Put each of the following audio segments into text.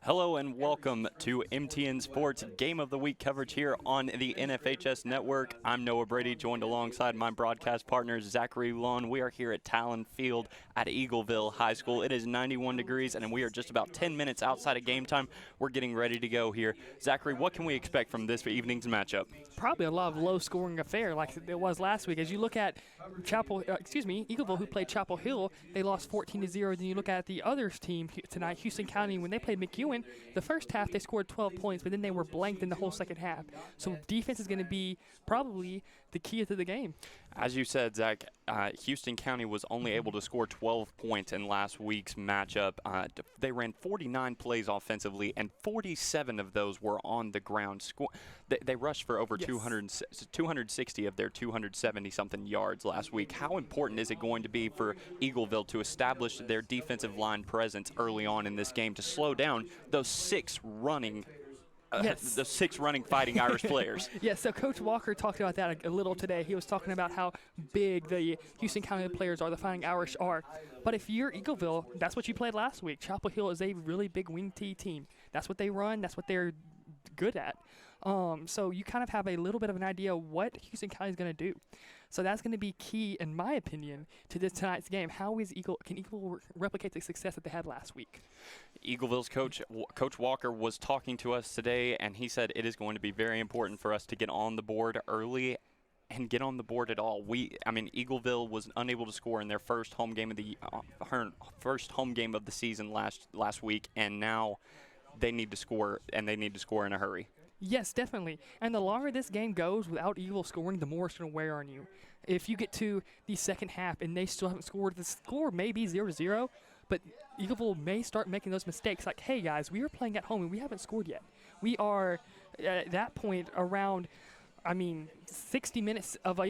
Hello and welcome to MTN Sports Game of the Week coverage here on the NFHS Network. I'm Noah Brady, joined alongside my broadcast partner, Zachary Lund. We are here at Talon Field at Eagleville High School. It is 91 degrees, and we are just about 10 minutes outside of game time. We're getting ready to go here. Zachary, what can we expect from this evening's matchup? Probably a lot of low-scoring affair like it was last week. As you look at Eagleville, who played Chapel Hill, they lost 14-0. Then you look at the other team tonight, Houston County, when they played McEwen. The first half, they scored 12 points, but then they were blanked in the whole second half. So defense is going to be probably the key to the game. As you said, Zach, Houston County was only able to score 12 points in last week's matchup. They ran 49 plays offensively, and 47 of those were on the ground. They rushed for over 260 of their 270-something yards last week. How important is it going to be for Eagleville to establish their defensive line presence early on in this game to slow down those six running fighting Irish players? Yes, so Coach Walker talked about that a little today. He was talking about how big the Houston County players are, the fighting Irish are. But if you're Eagleville, that's what you played last week. Chapel Hill is a really big wing T team. That's what they run. That's what they're good at. So you kind of have a little bit of an idea what Houston County is going to do. So that's going to be key, in my opinion, to tonight's game. How can Eagleville replicate the success that they had last week? Eagleville's Coach Walker was talking to us today, and he said it is going to be very important for us to get on the board early and get on the board at all. Eagleville was unable to score in their first home game of the season last week, and now they need to score, and they need to score in a hurry. Yes, definitely. And the longer this game goes without Eagleville scoring, the more it's going to wear on you. If you get to the second half and they still haven't scored, the score may be 0-0, but Eagleville may start making those mistakes. Like, hey, guys, we are playing at home and we haven't scored yet. We are, at that point, around 60 minutes of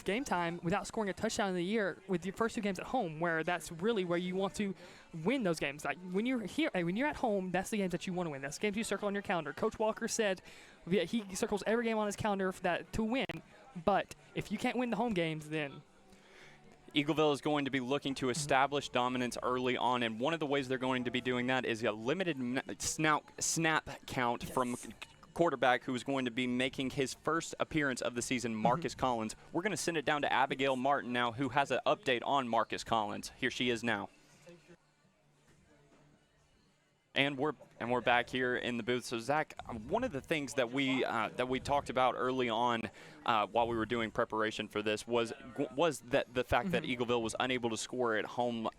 game time without scoring a touchdown in the year with your first two games at home, where that's really where you want to win those games. Like when you're at home, that's the games that you want to win. That's the games you circle on your calendar. Coach Walker said he circles every game on his calendar for that to win. But if you can't win the home games, then Eagleville is going to be looking to establish dominance early on, and one of the ways they're going to be doing that is a limited snap count from quarterback who is going to be making his first appearance of the season, Marcus Collins. We're going to send it down to Abigail Martin now, who has an update on Marcus Collins. Here she is now. And we're back here in the booth. So Zach, one of the things that we talked about early on while we were doing preparation for this was that the fact that Eagleville was unable to score at home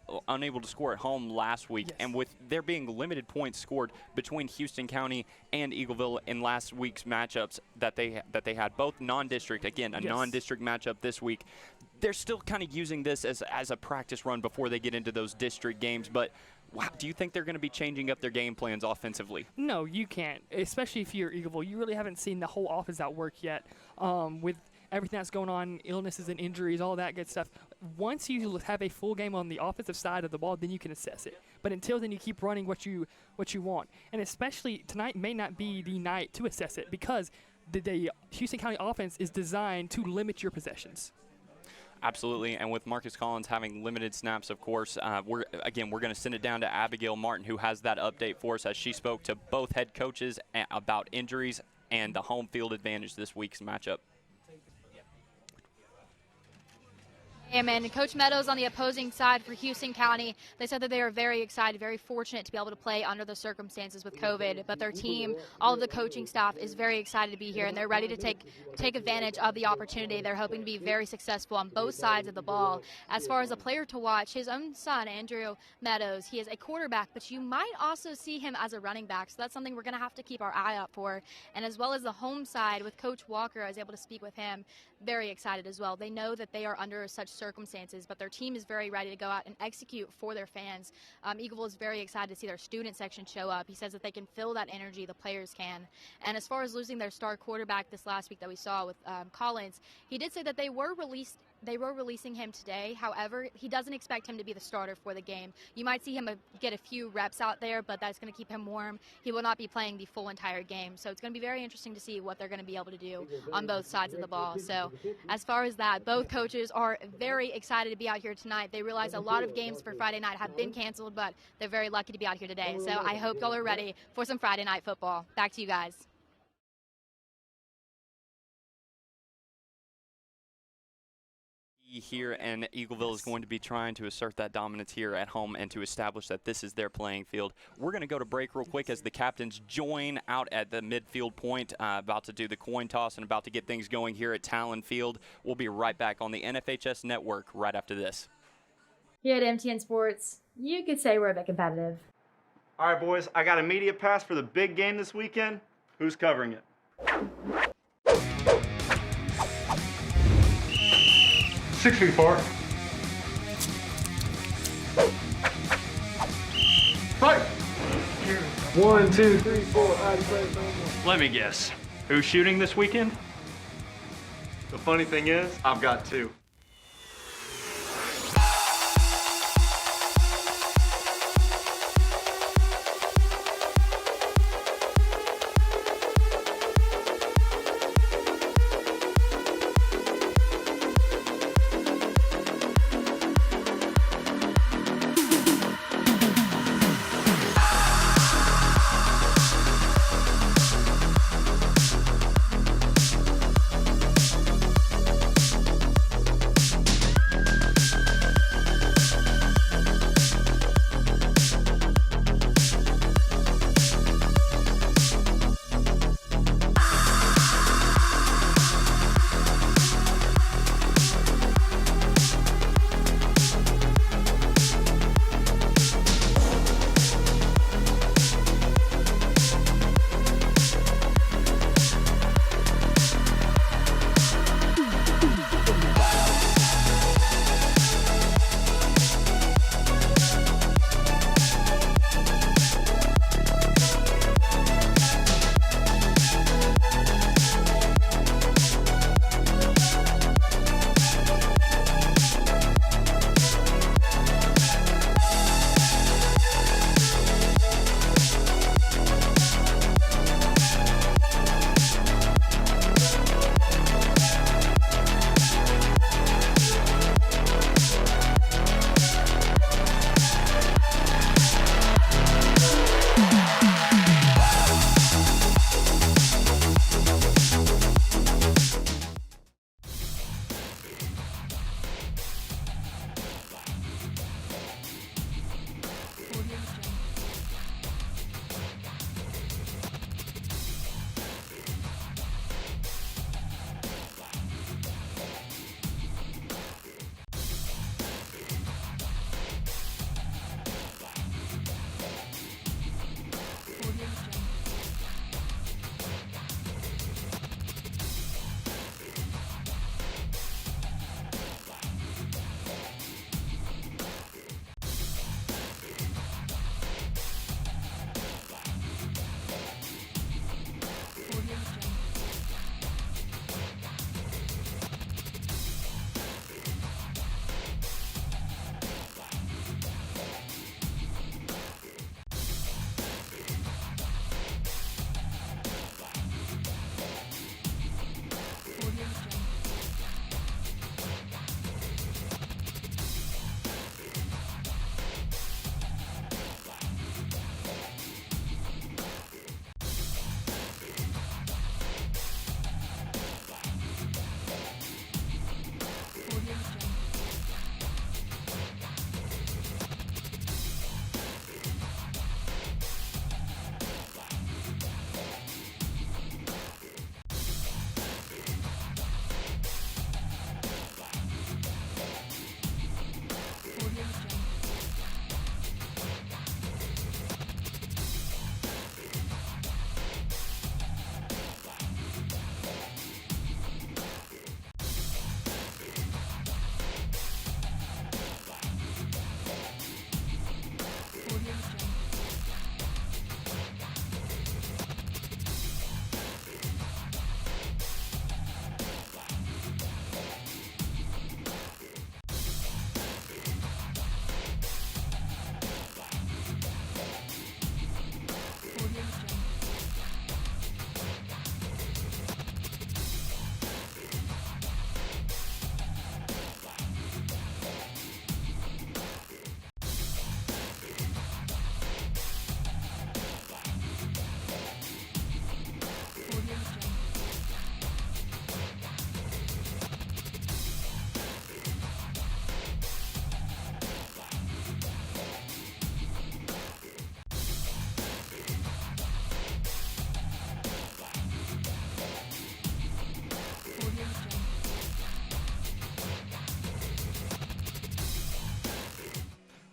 last week, and with there being limited points scored between Houston County and Eagleville in last week's matchups that they had, both non-district, again a non-district matchup this week. They're still kind of using this as a practice run before they get into those district games, but do you think they're going to be changing up their game plans offensively? No, you can't, especially if you're Eagleville. You really haven't seen the whole offense at work yet with everything that's going on, illnesses and injuries, all that good stuff. Once you have a full game on the offensive side of the ball, then you can assess it. But until then, you keep running what you want. And especially tonight may not be the night to assess it because the Houston County offense is designed to limit your possessions. Absolutely, and with Marcus Collins having limited snaps, of course, we're going to send it down to Abigail Martin, who has that update for us as she spoke to both head coaches about injuries and the home field advantage this week's matchup. And Coach Meadows on the opposing side for Houston County, they said that they are very excited, very fortunate to be able to play under the circumstances with COVID. But their team, all of the coaching staff is very excited to be here, and they're ready to take advantage of the opportunity. They're hoping to be very successful on both sides of the ball. As far as a player to watch, his own son, Andrew Meadows, he is a quarterback, but you might also see him as a running back. So that's something we're going to have to keep our eye out for. And as well as the home side with Coach Walker, I was able to speak with him, very excited as well. They know that they are under such circumstances, but their team is very ready to go out and execute for their fans. Eagleville is very excited to see their student section show up. He says that they can feel that energy, the players can. And as far as losing their star quarterback this last week that we saw with Collins, he did say that they were released they were releasing him today. However, he doesn't expect him to be the starter for the game. You might see him get a few reps out there, but that's going to keep him warm. He will not be playing the full entire game. So it's going to be very interesting to see what they're going to be able to do on both sides of the ball. So as far as that, both coaches are very excited to be out here tonight. They realize a lot of games for Friday night have been canceled, but they're very lucky to be out here today. So I hope y'all are ready for some Friday night football. Back to you guys. Here, and Eagleville is going to be trying to assert that dominance here at home and to establish that this is their playing field. We're going to go to break real quick as the captains join out at the midfield point, about to do the coin toss and about to get things going here at Talon Field. We'll be right back on the NFHS Network right after this. Here at MTN Sports, you could say we're a bit competitive. All right, boys, I got a media pass for the big game this weekend. Who's covering it? 6 feet apart. Fight! 1, 2, 3, 4. Let me guess. Who's shooting this weekend? The funny thing is, I've got 2.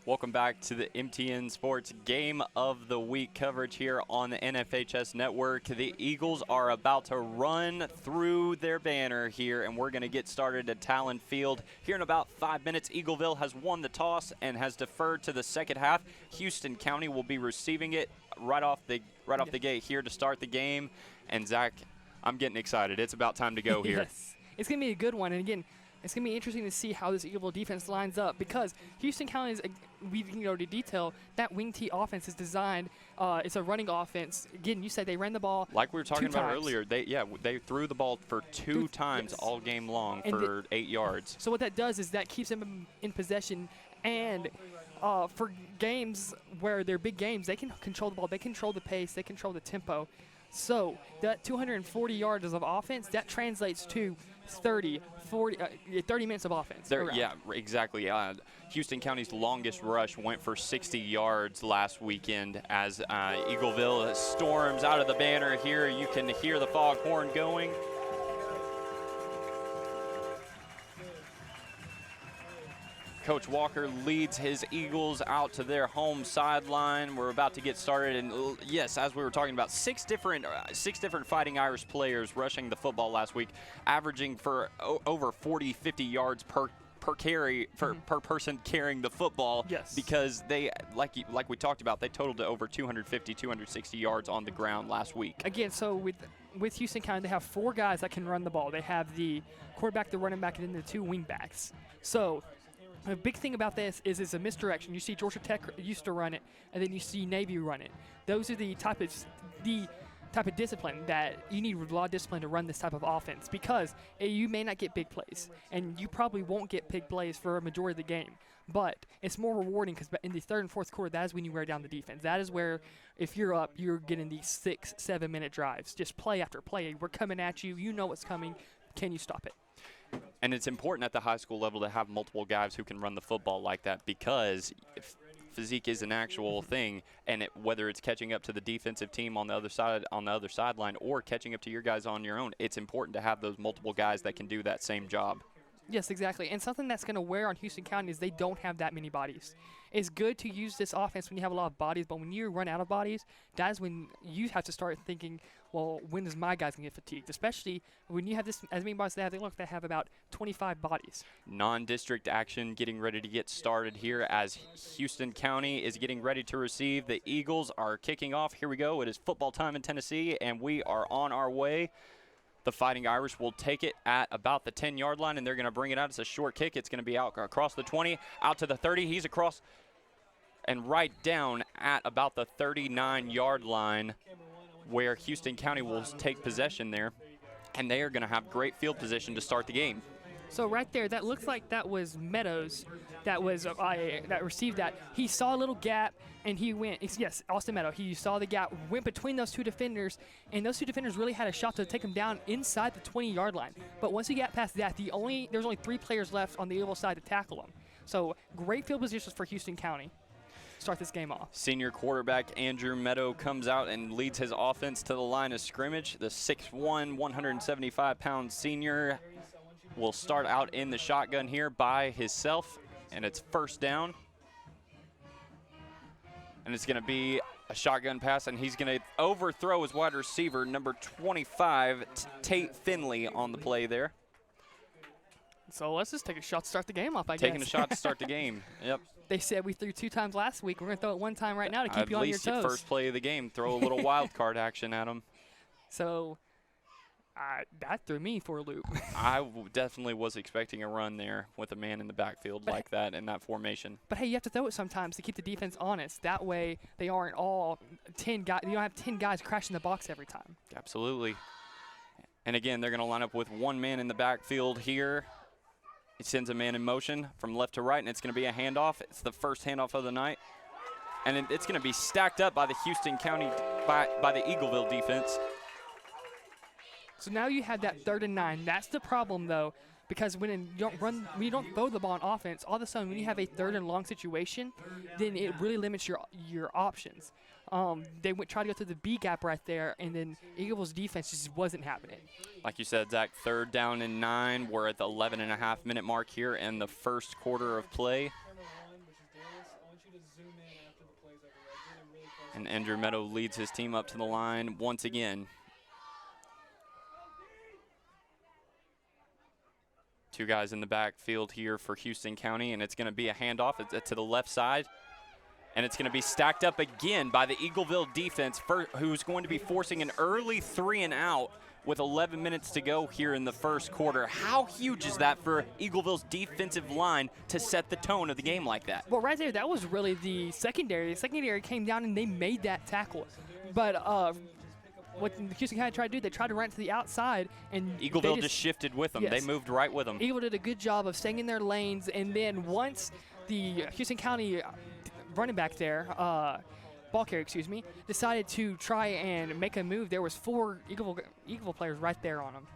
Welcome back to the MTN Sports Game of the Week coverage here on the NFHS Network. The Eagles are about to run through their banner here, and we're going to get started at Talon Field here in about 5 minutes. Eagleville has won the toss and has deferred to the second half. Houston County will be receiving it right off the gate here to start the game. And Zach, I'm getting excited. It's about time to go here. Yes, it's going to be a good one. And again, it's going to be interesting to see how this Eagleville defense lines up because Houston County is, we can go to detail, that wing T offense is designed, it's a running offense. Again, you said they ran the ball like we were talking about times. earlier. They threw the ball for two times all game long for 8 yards. So what that does is that keeps them in possession, and for games where they're big games, they can control the ball, they control the pace, they control the tempo. So that 240 yards of offense, that translates to 30 minutes of offense. Yeah, exactly. Houston County's longest rush went for 60 yards last weekend as Eagleville storms out of the banner here. You can hear the foghorn going. Coach Walker leads his Eagles out to their home sideline. We're about to get started, and yes, as we were talking about, six different Fighting Irish players rushing the football last week, averaging for over 40, 50 yards per carry per person carrying the football. Yes. Because they, like we talked about, they totaled to over 250, 260 yards on the ground last week. Again, so with Houston County, they have 4 guys that can run the ball. They have the quarterback, the running back, and then the 2 wing backs. So a big thing about this is it's a misdirection. You see Georgia Tech used to run it, and then you see Navy run it. Those are the type of discipline that you need a lot of discipline to run this type of offense because you may not get big plays, and you probably won't get big plays for a majority of the game. But it's more rewarding because in the third and fourth quarter, that is when you wear down the defense. That is where, if you're up, you're getting these 6-7 minute drives. Just play after play. We're coming at you. You know what's coming. Can you stop it? And it's important at the high school level to have multiple guys who can run the football like that because physique is an actual thing, and whether it's catching up to the defensive team on the other sideline or catching up to your guys on your own, it's important to have those multiple guys that can do that same job. Yes, exactly. And something that's going to wear on Houston County is they don't have that many bodies. It's good to use this offense when you have a lot of bodies, but when you run out of bodies, that is when you have to start thinking, well, when is my guys going to get fatigued? Especially when you have this as many bodies they have about 25 bodies. Non-district action getting ready to get started here as Houston County is getting ready to receive. The Eagles are kicking off. Here we go. It is football time in Tennessee, and we are on our way. The Fighting Irish will take it at about the 10-yard line, and they're going to bring it out. It's a short kick. It's going to be out across the 20, out to the 30. He's across and right down at about the 39-yard line where Houston County will take possession there, and they are going to have great field position to start the game. So right there, that looks like that was Meadows that received that. He saw a little gap, and he went, yes, Austin Meadow. He saw the gap, went between those 2 defenders, and those 2 defenders really had a shot to take him down inside the 20-yard line. But once he got past that, there's only 3 players left on the Eagle side to tackle him. So great field positions for Houston County. Start this game off. Senior quarterback Andrew Meadow comes out and leads his offense to the line of scrimmage. The 6'1", 175-pound senior will start out in the shotgun here by himself, and it's first down. And it's going to be a shotgun pass, and he's going to overthrow his wide receiver, number 25, Tate Finley, on the play there. So let's just take a shot to start the game off, I guess. Taking a shot to start the game, yep. They said we threw 2 times last week. We're going to throw it 1 time right now to keep you on your toes. At least first play of the game, throw a little wild card action at him. So that threw me for a loop. I definitely was expecting a run there with a man in the backfield like that in that formation. But hey, you have to throw it sometimes to keep the defense honest. That way they aren't all 10 guys. You don't have 10 guys crashing the box every time. Absolutely. And again, they're going to line up with 1 man in the backfield here. It sends a man in motion from left to right, and it's going to be a handoff. It's the first handoff of the night. And it's going to be stacked up by the Houston County, by the Eagleville defense. So now you have that 3rd and 9. That's the problem, though, because when you don't throw the ball on offense, all of a sudden when you have a 3rd and long situation, then it really limits your options. They tried to go to the B gap right there, and then Eagles' defense just wasn't happening. Like you said, Zach, 3rd down and 9. We're at the 11.5-minute mark here in the first quarter of play. And Andrew Meadow leads his team up to the line once again. Two guys in the backfield here for Houston County, and it's going to be a handoff. It's to the left side. And it's going to be stacked up again by the Eagleville defense, who's going to be forcing an early 3-and-out with 11 minutes to go here in the first quarter. How huge is that for Eagleville's defensive line to set the tone of the game like that? Well, right there, that was really the secondary. The secondary came down and they made that tackle. But what Houston County tried to do, they tried to run to the outside, and Eagleville just shifted with them. Yes. They moved right with them. Eagle did a good job of staying in their lanes, and then once the Houston County running back there, ball carrier, decided to try and make a move, there was 4 Eagleville players right there on him.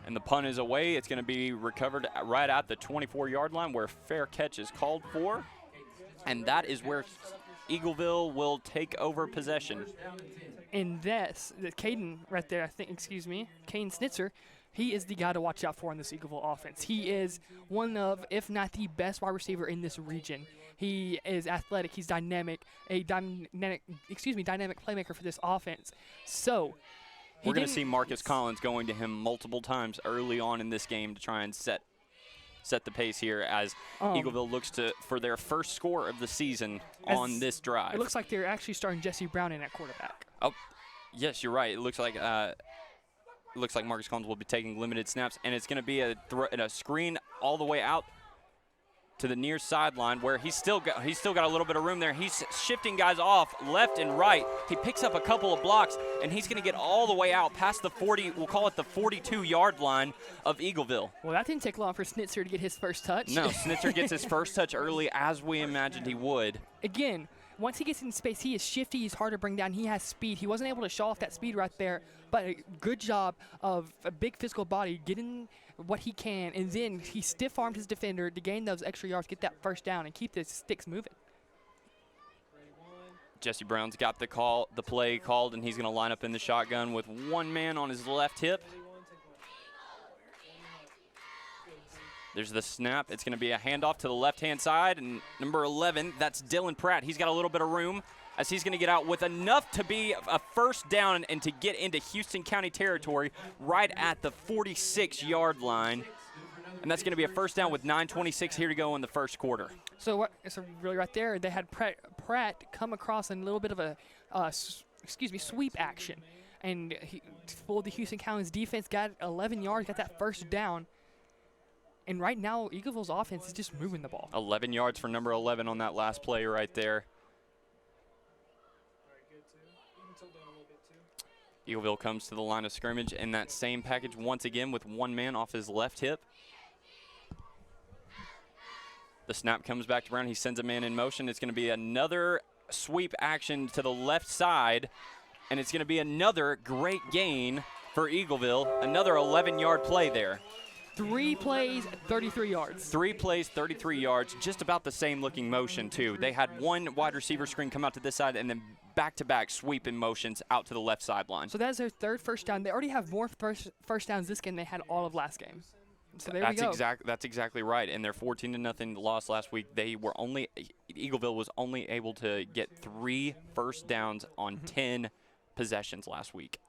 And the punt is away. It's going to be recovered right at the 24-yard line where fair catch is called for. And that is where Eagleville will take over possession. And that's Caden right there, Caden Snitzer. He is the guy to watch out for in this Eagleville offense. He is one of, if not the best wide receiver in this region. He is athletic. He's dynamic, dynamic playmaker for this offense. So we're going to see Marcus Collins going to him multiple times early on in this game to try and set the pace here as Eagleville looks for their first score of the season on this drive. It looks like they're actually starting Jesse Brown in at quarterback. Oh, yes, you're right. It looks like Marcus Collins will be taking limited snaps, and it's going to be a screen all the way out to the near sideline where he's still got a little bit of room there. He's shifting guys off left and right. He picks up a couple of blocks, and he's going to get all the way out past the 40, we'll call it the 42-yard line of Eagleville. Well, that didn't take long for Snitzer to get his first touch. No, Snitzer gets his first touch early as we imagined he would. Again, once he gets in space, he is shifty, he's hard to bring down, he has speed. He wasn't able to show off that speed right there, but a good job of a big physical body getting what he can, and then he stiff-armed his defender to gain those extra yards, get that first down, and keep the sticks moving. Jesse Brown's got the play called, and he's going to line up in the shotgun with one man on his left hip. There's the snap. It's going to be a handoff to the left-hand side, and number 11, that's Dylan Pratt. He's got a little bit of room as he's going to get out with enough to be a first down and to get into Houston County territory right at the 46-yard line. And that's going to be a first down with 9:26 here to go in the first quarter. So really right there, they had Pratt come across in a little bit of a sweep action. And for the Houston County's defense, got 11 yards, got that first down. And right now, Eagleville's offense is just moving the ball. 11 yards for number 11 on that last play right there. Eagleville comes to the line of scrimmage in that same package once again with one man off his left hip. The snap comes back to Brown. He sends a man in motion. It's going to be another sweep action to the left side, and it's going to be another great gain for Eagleville. Another 11-yard play there. 3 plays, 33 yards. 3 plays, 33 yards, just about the same looking motion too. They had one wide receiver screen come out to this side and then back-to-back sweeping motions out to the left sideline. So that's their third first down. They already have more first downs this game than they had all of last game. So there we go. That's exactly right. In their 14-0 loss last week, Eagleville was only able to get 3 first downs on 10 possessions last week.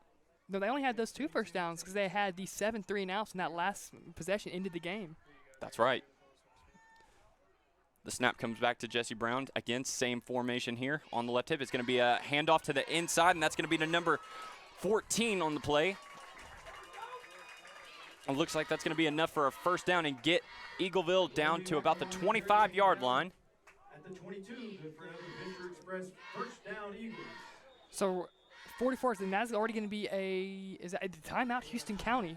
No, they only had those 2 first downs because they had the 7 3-and-outs in that last possession ended the game. That's right. The snap comes back to Jesse Brown. Again, same formation here on the left hip. It's going to be a handoff to the inside, and that's going to be to number 14 on the play. It looks like that's going to be enough for a first down and get Eagleville down to about the 25-yard line. At the 22, good for another Venture Express first down Eagles. So 44th, and that's already going to be a timeout. Houston County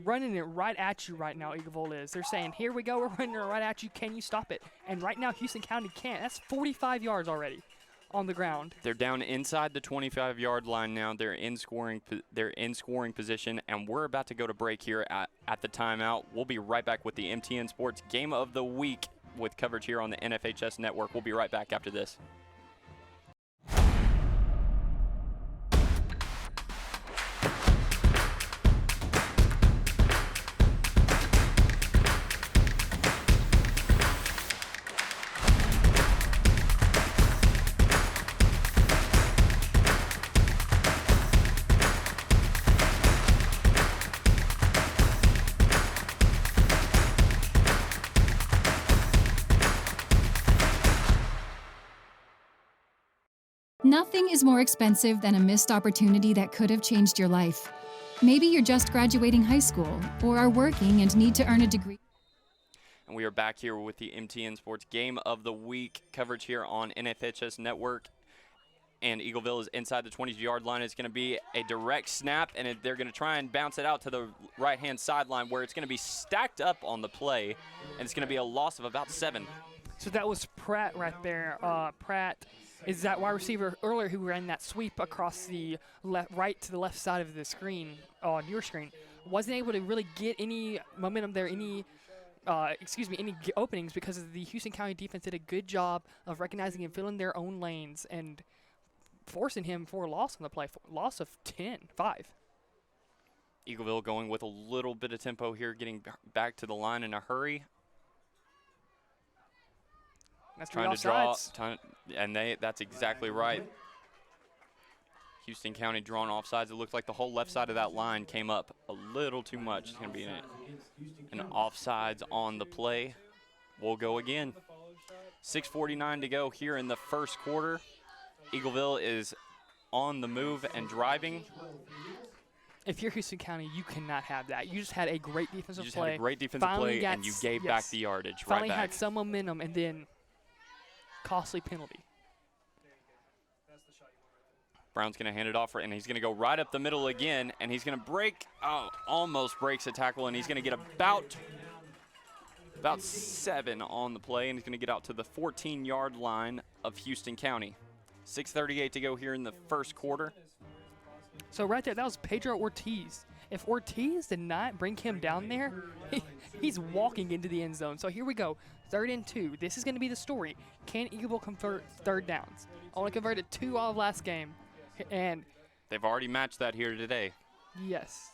running it right at you right now. Eagleville is. They're saying, here we go, we're running it right at you. Can you stop it? And right now, Houston County can't. That's 45 yards already on the ground. They're down inside the 25-yard line now. They're in scoring position, and we're about to go to break here at the timeout. We'll be right back with the MTN Sports Game of the Week with coverage here on the NFHS Network. We'll be right back after this. Nothing is more expensive than a missed opportunity that could have changed your life. Maybe you're just graduating high school or are working and need to earn a degree. And we are back here with the MTN Sports Game of the Week coverage here on NFHS Network. And Eagleville is inside the 20-yard line. It's going to be a direct snap, and they're going to try and bounce it out to the right-hand sideline where it's going to be stacked up on the play, and it's going to be a loss of about 7. So that was Pratt right there. Pratt is that wide receiver earlier who ran that sweep across the right to the left side of the screen on your screen. Wasn't able to really get any momentum there, any openings because the Houston County defense did a good job of recognizing and filling their own lanes and forcing him for a loss on the play, loss of 5. Eagleville going with a little bit of tempo here, getting back to the line in a hurry. That's trying to draw, that's exactly right. Houston County drawn offsides. It looked like the whole left side of that line came up a little too much. It's going to be an offsides on the play. We'll go again. 6:49 to go here in the first quarter. Eagleville is on the move and driving. If you're Houston County, you cannot have that. You just had a great defensive play. You just had a great defensive play, and you gave back the yardage right back. Finally had some momentum, and then costly penalty. Brown's going to hand it off, and he's going to go right up the middle again, and he's going to break. Oh, almost breaks a tackle, and he's going to get about 7 on the play, and he's going to get out to the 14-yard line of Houston County. 6:38 to go here in the first quarter. So right there, that was Pedro Ortiz. If Ortiz did not bring him down there, he's walking into the end zone. So here we go, 3rd and 2. This is going to be the story. Can Eagleville convert third downs? Only converted 2 all of last game, and they've already matched that here today. Yes.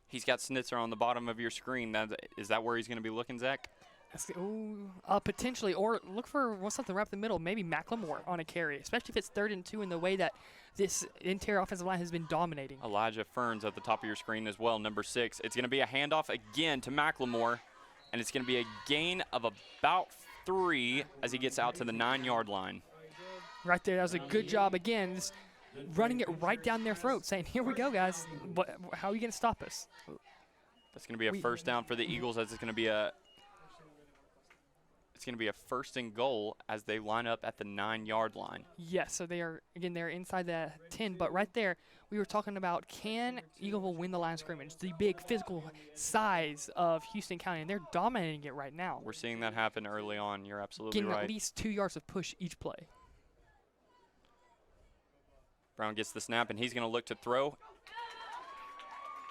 He's got Snitzer on the bottom of your screen. Is that where he's going to be looking, Zach? Potentially, or look for something right up the middle. Maybe Macklemore on a carry, especially if it's 3rd and 2 in the way that this interior offensive line has been dominating. Elijah Ferns at the top of your screen as well, number 6. It's going to be a handoff again to Macklemore, and it's going to be a gain of about 3 as he gets out to the 9-yard line. Right there, that was a good job again, just running it right down their throat, saying, "Here we go, guys. How are you going to stop us?" That's going to be a first down for the Eagles, as it's going to be a 1st and goal as they line up at the 9-yard line. Yes, so they're inside the 10. But right there, we were talking about, can Eagleville win the line of scrimmage? The big physical size of Houston County, and they're dominating it right now. We're seeing that happen early on. You're absolutely Getting right. At least 2 yards of push each play. Brown gets the snap, and he's going to look to throw.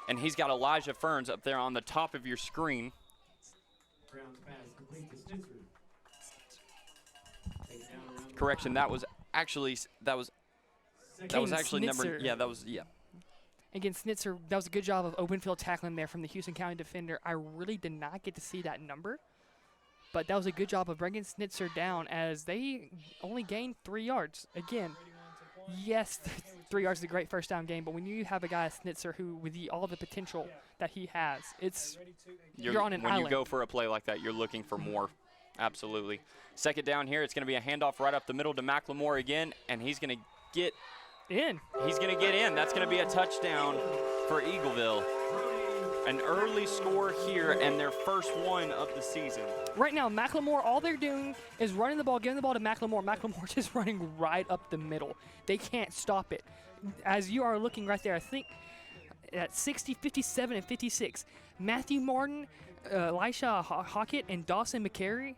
And he's got Elijah Ferns up there on the top of your screen. Correction, that was actually number. Yeah, that was. Again, Snitzer, that was a good job of open field tackling there from the Houston County defender. I really did not get to see that number, but that was a good job of bringing Snitzer down as they only gained 3 yards. Again, yes, 3 yards is a great first down game, but when you have a guy like Snitzer who, with all the potential that he has, you're on an island. When you go for a play like that, you're looking for more. Absolutely. 2nd down here, it's going to be a handoff right up the middle to Macklemore again, and he's going to get in. He's going to get in. That's going to be a touchdown for Eagleville. An early score here and their first one of the season. Right now, Macklemore, all they're doing is running the ball, giving the ball to Macklemore. Macklemore's just running right up the middle. They can't stop it. As you are looking right there, I think at 60, 57, and 56, Matthew Martin, Elisha Hockett, and Dawson McCary,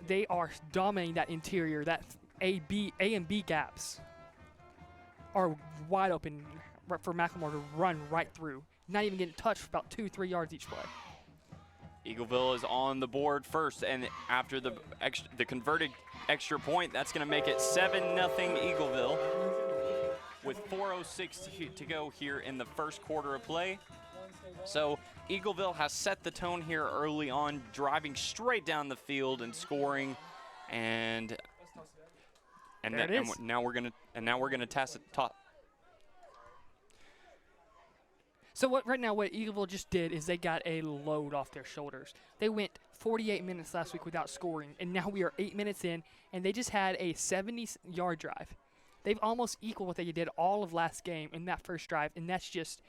they are dominating that interior. That A and B gaps are wide open for Macklemore to run right through. Not even getting touched for about 2-3 yards each play. Eagleville is on the board first, and after the converted extra point, that's going to make it 7-0 Eagleville with 4:06 to go here in the first quarter of play. So Eagleville has set the tone here early on, driving straight down the field and scoring, and now we're gonna test it top. So what Eagleville just did is they got a load off their shoulders. They went 48 minutes last week without scoring, and now we are 8 minutes in, and they just had a 70-yard drive. they've almost equaled what they did all of last game in that first drive, and that's just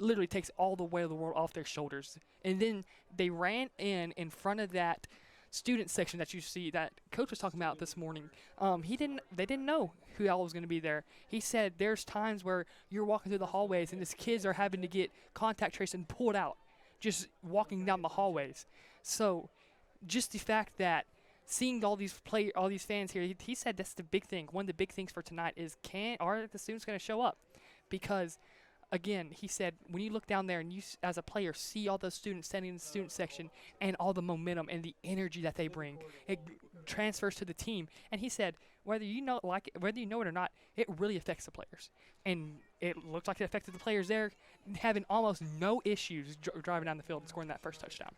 literally takes all the weight of the world off their shoulders. And then they ran in front of that student section that you see that coach was talking about this morning. They didn't know who all was going to be there. He said there's times where you're walking through the hallways and these kids are having to get contact traced and pulled out just walking down the hallways. So just the fact that seeing all these fans here, he said that's the big thing. One of the big things for tonight is are the students going to show up? Because again, he said, when you look down there and you, as a player, see all those students standing in the student section and all the momentum and the energy that they bring, it transfers to the team. And he said, whether you know it or not, it really affects the players. And it looked like it affected the players there, having almost no issues driving down the field and scoring that first touchdown.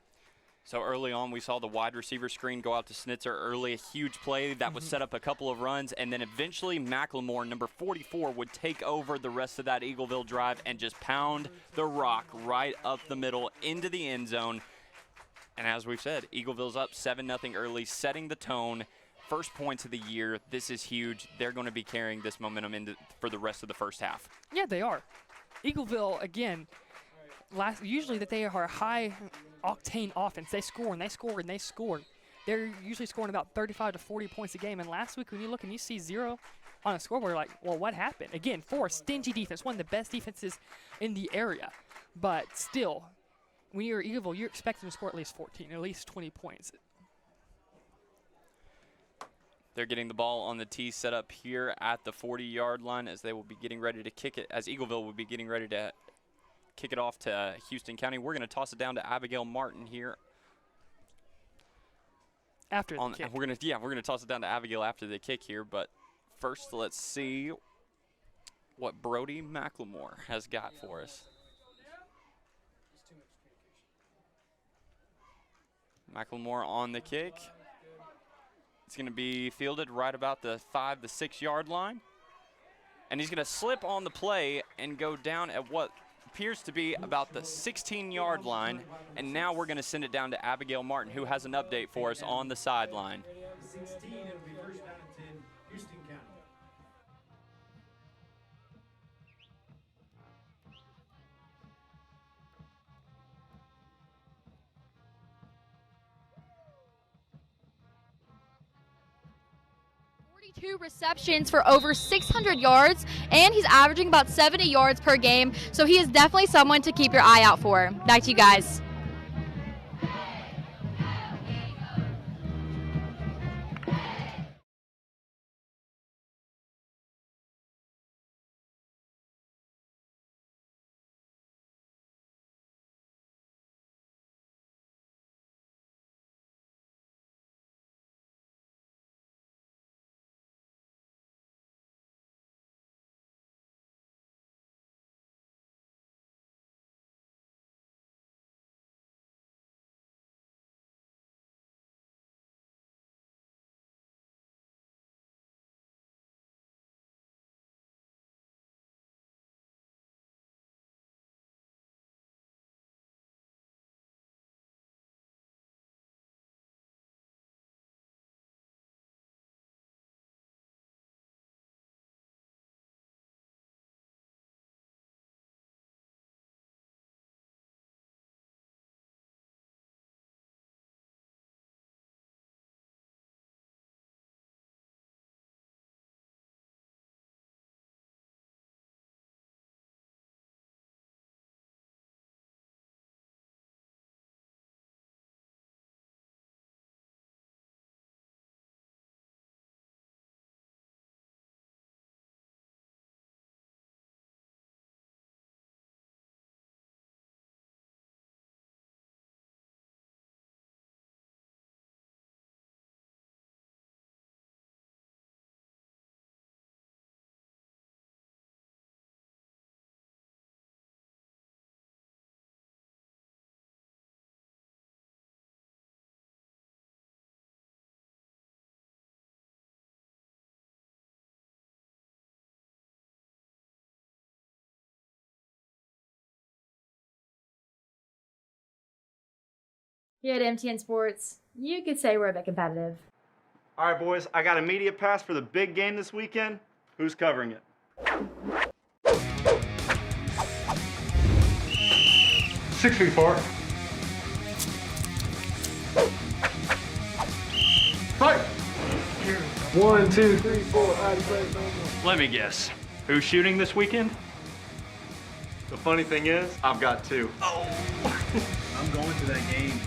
So early on, we saw the wide receiver screen go out to Snitzer early, a huge play that would set up a couple of runs, and then eventually Macklemore, number 44, would take over the rest of that Eagleville drive and just pound the rock right up the middle into the end zone. And as we've said, Eagleville's up 7-0 early, setting the tone. First points of the year. This is huge. They're going to be carrying this momentum for the rest of the first half. Yeah, they are. Eagleville, again, usually that they are a high-octane offense. They score and they score and they score. They're usually scoring about 35 to 40 points a game. And last week when you look and you see 0 on a scoreboard, you're like, well, what happened? Again, for a stingy defense, one of the best defenses in the area. But still, when you're Eagleville, you're expecting to score at least 14, at least 20 points. They're getting the ball on the tee set up here at the 40-yard line as they will be getting ready to kick it, as Eagleville will be getting ready to kick it off to Houston County. We're going to toss it down to Abigail Martin here. After the kick. We're going to toss it down to Abigail after the kick here, but first let's see what Brody Macklemore has got for us. Macklemore on the kick. It's going to be fielded right about the 5 to 6 yard line. And he's going to slip on the play and go down at what appears to be about the 16-yard line. And now we're going to send it down to Abigail Martin, who has an update for us on the sideline. 16, it'll be first down and 10, Houston County. Two receptions for over 600 yards, and he's averaging about 70 yards per game, so he is definitely someone to keep your eye out for. Back to you guys. Here at MTN Sports, you could say we're a bit competitive. All right, boys, I got a media pass for the big game this weekend. Who's covering it? Six feet apart. Fight! 1, 2, 3, 4, out of play, no more. Let me guess. Who's shooting this weekend? The funny thing is, I've got two. Oh! I'm going to that game.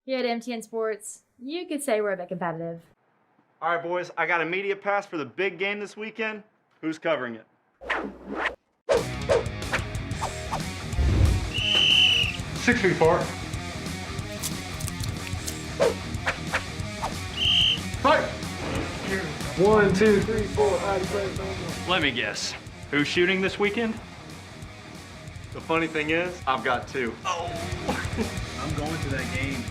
Here at MTN Sports, you could say we're a bit competitive. All right, boys, I got a media pass for the big game this weekend. Who's covering it? 6 feet apart. Fight! 1, 2, 3, 4, out of play, no more. Let me guess. Who's shooting this weekend? The funny thing is, I've got two. Oh! I'm going to that game.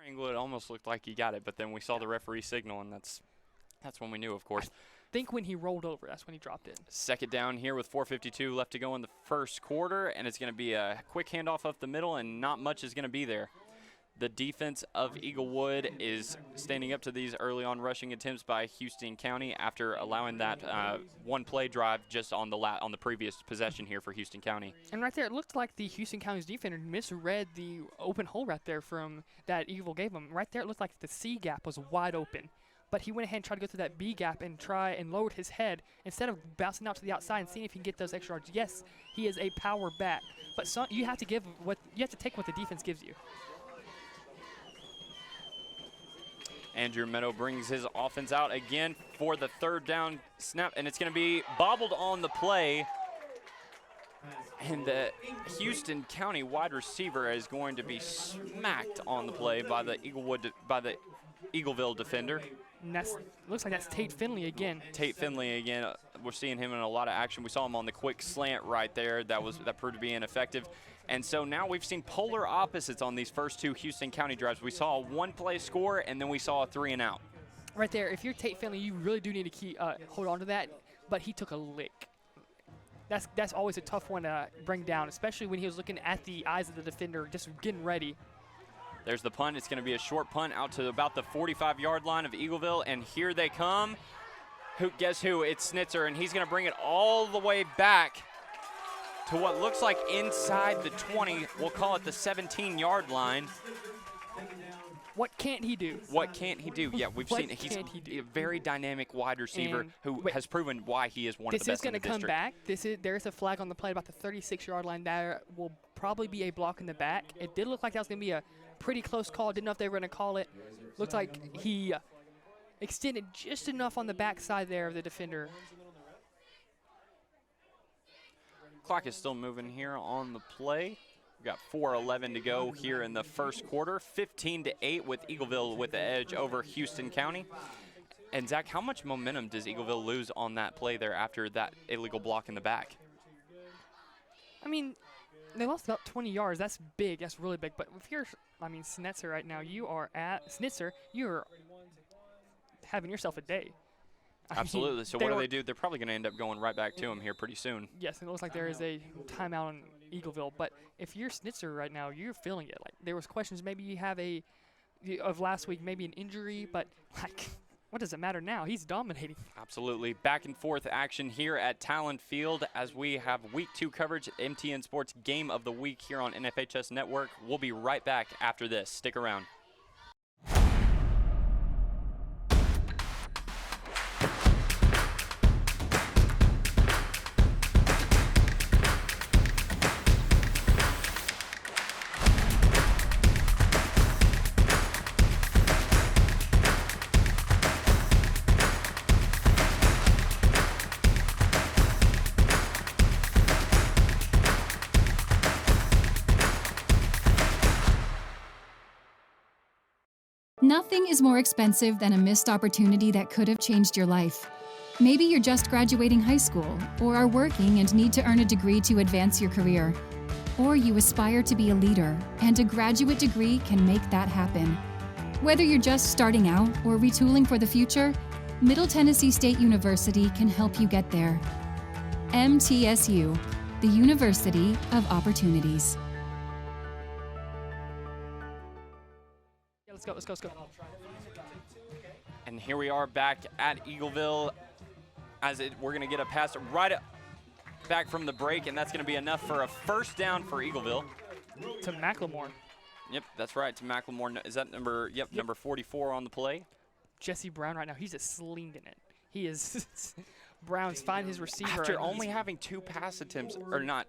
angle, it almost looked like he got it, but then we saw the referee signal, and that's when we knew, of course. I think when he rolled over, that's when he dropped it. Second down here with 4:52 left to go in the first quarter, and it's going to be a quick handoff up the middle, and not much is going to be there. The defense of Eaglewood is standing up to these early on rushing attempts by Houston County after allowing that one-play drive just on the previous possession here for Houston County. And right there, it looked like the Houston County's defender misread the open hole right there from that Eagleville gave him. Right there, it looked like the C gap was wide open. But he went ahead and tried to go through that B gap and try and lowered his head instead of bouncing out to the outside and seeing if he can get those extra yards. Yes, he is a power back, but you have to take what the defense gives you. Andrew Meadow brings his offense out again for the third down snap, and it's going to be bobbled on the play. And the Houston County wide receiver is going to be smacked on the play by the Eagleville defender. And looks like that's Tate Finley again. Tate Finley again. We're seeing him in a lot of action. We saw him on the quick slant right there. That proved to be ineffective. And so now we've seen polar opposites on these first two Houston County drives. We saw a one-play score, and then we saw a 3-and-out. Right there, if you're Tate Finley, you really do need to hold on to that, but he took a lick. That's always a tough one to bring down, especially when he was looking at the eyes of the defender, just getting ready. There's the punt. It's going to be a short punt out to about the 45-yard line of Eagleville, and here they come. Guess who? It's Snitzer, and he's going to bring it all the way back to what looks like inside the 20. We'll call it the 17-yard line. What can't he do? What can't he do? Yeah, we've seen he's a very dynamic wide receiver who has proven why he is one of the best in the district. This is going to come back. There's a flag on the play about the 36-yard line. There will probably be a block in the back. It did look like that was going to be a pretty close call. Didn't know if they were going to call it. Looked like he extended just enough on the backside there of the defender. Clock is still moving here on the play. We've got 4:11 to go here in the first quarter. 15-8 with Eagleville with the edge over Houston County. And Zach, how much momentum does Eagleville lose on that play there after that illegal block in the back? I mean, they lost about 20 yards. That's big. That's really big. But if you're, Snitzer right now, you're having yourself a day. Absolutely. So what do they do? They're probably going to end up going right back to him here pretty soon. Yes, and it looks like there is a timeout on Eagleville. But if you're Snitzer right now, you're feeling it. Like there was questions. Maybe you have of last week, maybe an injury, but like, what does it matter now? He's dominating. Absolutely. Back and forth action here at Talon Field as we have Week 2 coverage at MTN Sports Game of the Week here on NFHS Network. We'll be right back after this. Stick around. Nothing is more expensive than a missed opportunity that could have changed your life. Maybe you're just graduating high school, or are working and need to earn a degree to advance your career. Or you aspire to be a leader, and a graduate degree can make that happen. Whether you're just starting out or retooling for the future, Middle Tennessee State University can help you get there. MTSU, the University of Opportunities. Let's go. And here we are back at Eagleville we're going to get a pass right back from the break, and that's going to be enough for a first down for Eagleville. To McLemore. Yep, that's right, to McLemore. Is that number, yep, number 44 on the play? Jesse Brown right now, he's just slinging it. He is, Brown's find his receiver. After only having 2 pass attempts, or not.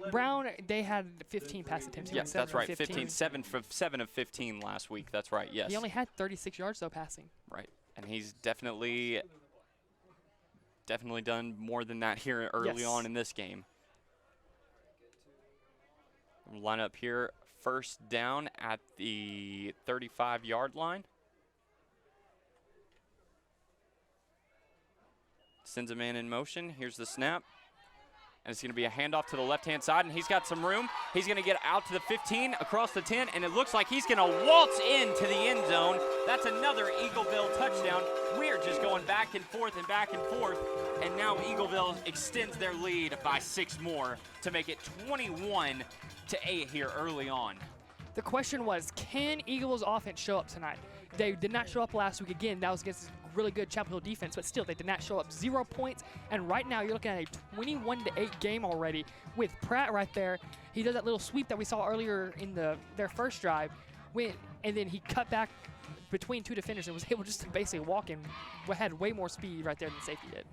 Brown, they had 15 pass attempts. Yes, that's right. 7 of 15 last week. That's right. Yes. He only had 36 yards though passing. Right, and he's definitely done more than that here early on in this game. We'll line up here, first down at the 35-yard line. Sends a man in motion. Here's the snap. And it's going to be a handoff to the left-hand side, and he's got some room. He's going to get out to the 15, across the 10, and it looks like he's going to waltz into the end zone. That's another Eagleville touchdown. We're just going back and forth, and now Eagleville extends their lead by 6 more to make it 21-8 here early on. The question was, can Eagles offense show up tonight? They did not show up last week. Again, that was against really good Chapel Hill defense, but still, they did not show up. 0 points, and right now you're looking at a 21-8 game already with Pratt right there. He does that little sweep that we saw earlier in their first drive, and then he cut back between 2 defenders and was able just to basically walk in. Had way more speed right there than safety did.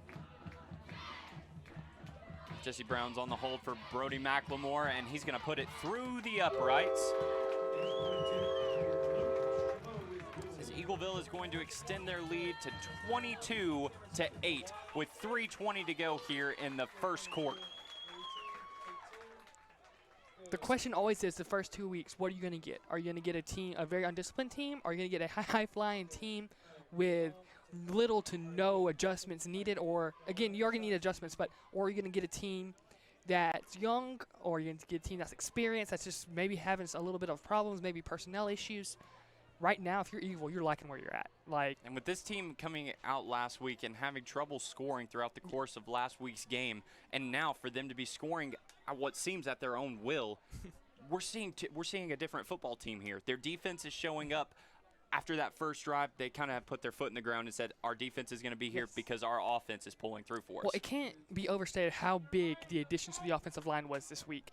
Jesse Brown's on the hold for Brody McLemore, and he's going to put it through the uprights. As Eagleville is going to extend their lead to 22-8 with 3:20 to go here in the first quarter. The question always is the first 2 weeks, what are you going to get? Are you going to get a very undisciplined team? Or are you going to get a high-flying team with little to no adjustments needed? Or, again, you are going to need adjustments, or are you going to get a team that's young, or are you going to get a team that's experienced, that's just maybe having a little bit of problems, maybe personnel issues? Right now, if you're Eagle, you're liking where you're at. And with this team coming out last week and having trouble scoring throughout the course of last week's game, and now for them to be scoring at what seems at their own will, we're seeing a different football team here. Their defense is showing up. After that first drive, they kind of put their foot in the ground and said, our defense is going to be here because our offense is pulling through for us. Well, it can't be overstated how big the addition to the offensive line was this week.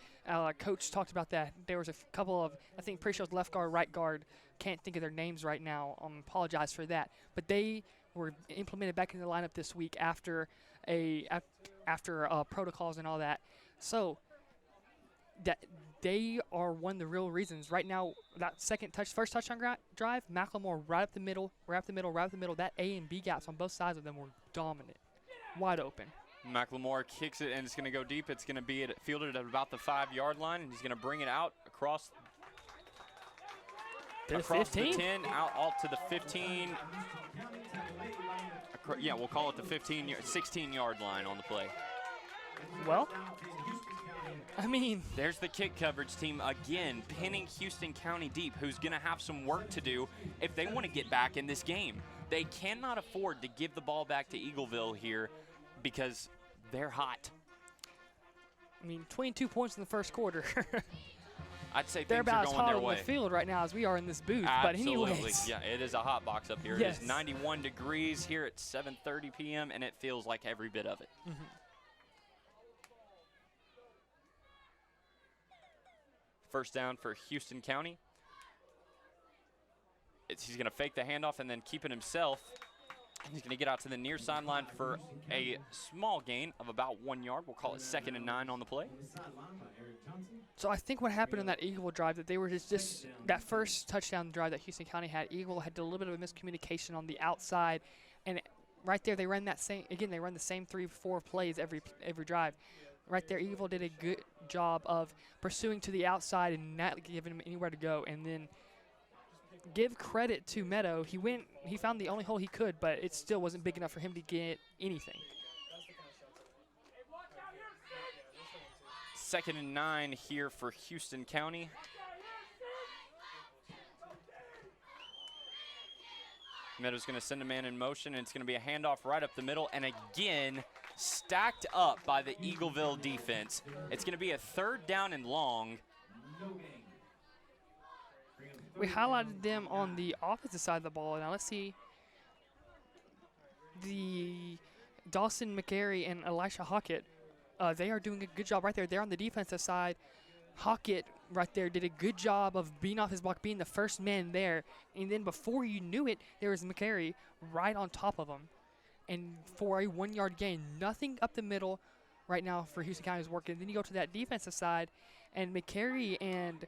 Coach talked about that. There was a couple of, I think, pretty sure it was left guard, right guard. Can't think of their names right now. Apologize for that. But they were implemented back in the lineup this week after protocols and all that. So that they are one of the real reasons. Right now, that first touchdown drive, McLemore right up the middle. That A and B gaps on both sides of them were dominant, wide open. McLemore kicks it, and it's going to go deep. It's going to be fielded at about the 5-yard line, and he's going to bring it out across the 10, out to the 15. Yeah, we'll call it the 16-yard line on the play. Well, I mean, there's the kick coverage team again, pinning Houston County deep, who's going to have some work to do if they want to get back in this game. They cannot afford to give the ball back to Eagleville here because they're hot. I mean, 22 points in the first quarter. I'd say they're things are about as going hot their on way. the field right now as we are in this booth. Absolutely. But anyways. Yeah, it is a hot box up here. Yes. It is 91 degrees here at 7:30 p.m., and it feels like every bit of it. Mm-hmm. First down for Houston County. He's going to fake the handoff and then keep it himself. He's going to get out to the near sideline for a small gain of about 1 yard. We'll call it 2nd and 9 on the play. So I think what happened in that Eagle drive, that they were just that first touchdown drive that Houston County had, Eagle had a little bit of a miscommunication on the outside. And right there, they run the same 3-4 plays every drive. Right there, Eagle did a good job of pursuing to the outside and not giving him anywhere to go. And then give credit to Meadow. He found the only hole he could, but it still wasn't big enough for him to get anything. 2nd and 9 here for Houston County. Meadow's going to send a man in motion, and it's going to be a handoff right up the middle. And again, stacked up by the Eagleville defense. It's going to be a 3rd down and long. We highlighted them on the opposite side of the ball. Now let's see. The Dawson McCary and Elisha Hockett, they are doing a good job right there. They're on the defensive side. Hockett right there did a good job of being off his block, being the first man there. And then before you knew it, there was McCary right on top of him. And for a 1 yard gain, nothing up the middle right now for Houston County is working. Then you go to that defensive side, and McCary and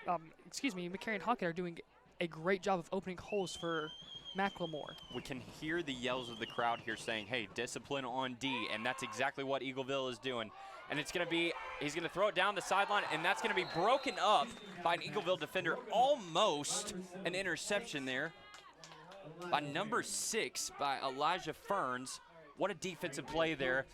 Hockett are doing a great job of opening holes for McLemore. We can hear the yells of the crowd here saying, hey, discipline on D, and that's exactly what Eagleville is doing. And it's going to be, he's going to throw it down the sideline, and that's going to be broken up by an Eagleville defender. Almost an interception there by number 6, by Elijah Ferns. What a defensive play there.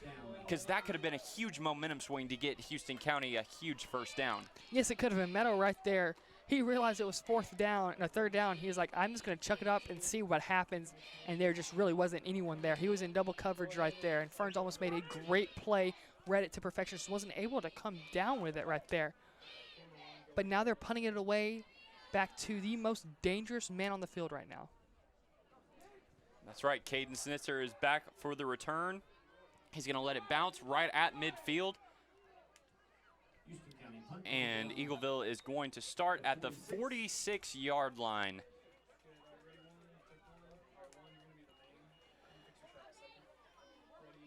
because that could have been a huge momentum swing to get Houston County a huge first down. Yes, it could have been. Meadow right there. He realized it was third down. He was like, I'm just going to chuck it up and see what happens. And there just really wasn't anyone there. He was in double coverage right there. And Ferns almost made a great play, read it to perfection, just wasn't able to come down with it right there. But now they're punting it away back to the most dangerous man on the field right now. That's right. Caden Snitzer is back for the return. He's going to let it bounce right at midfield. And Eagleville is going to start at the 46-yard line.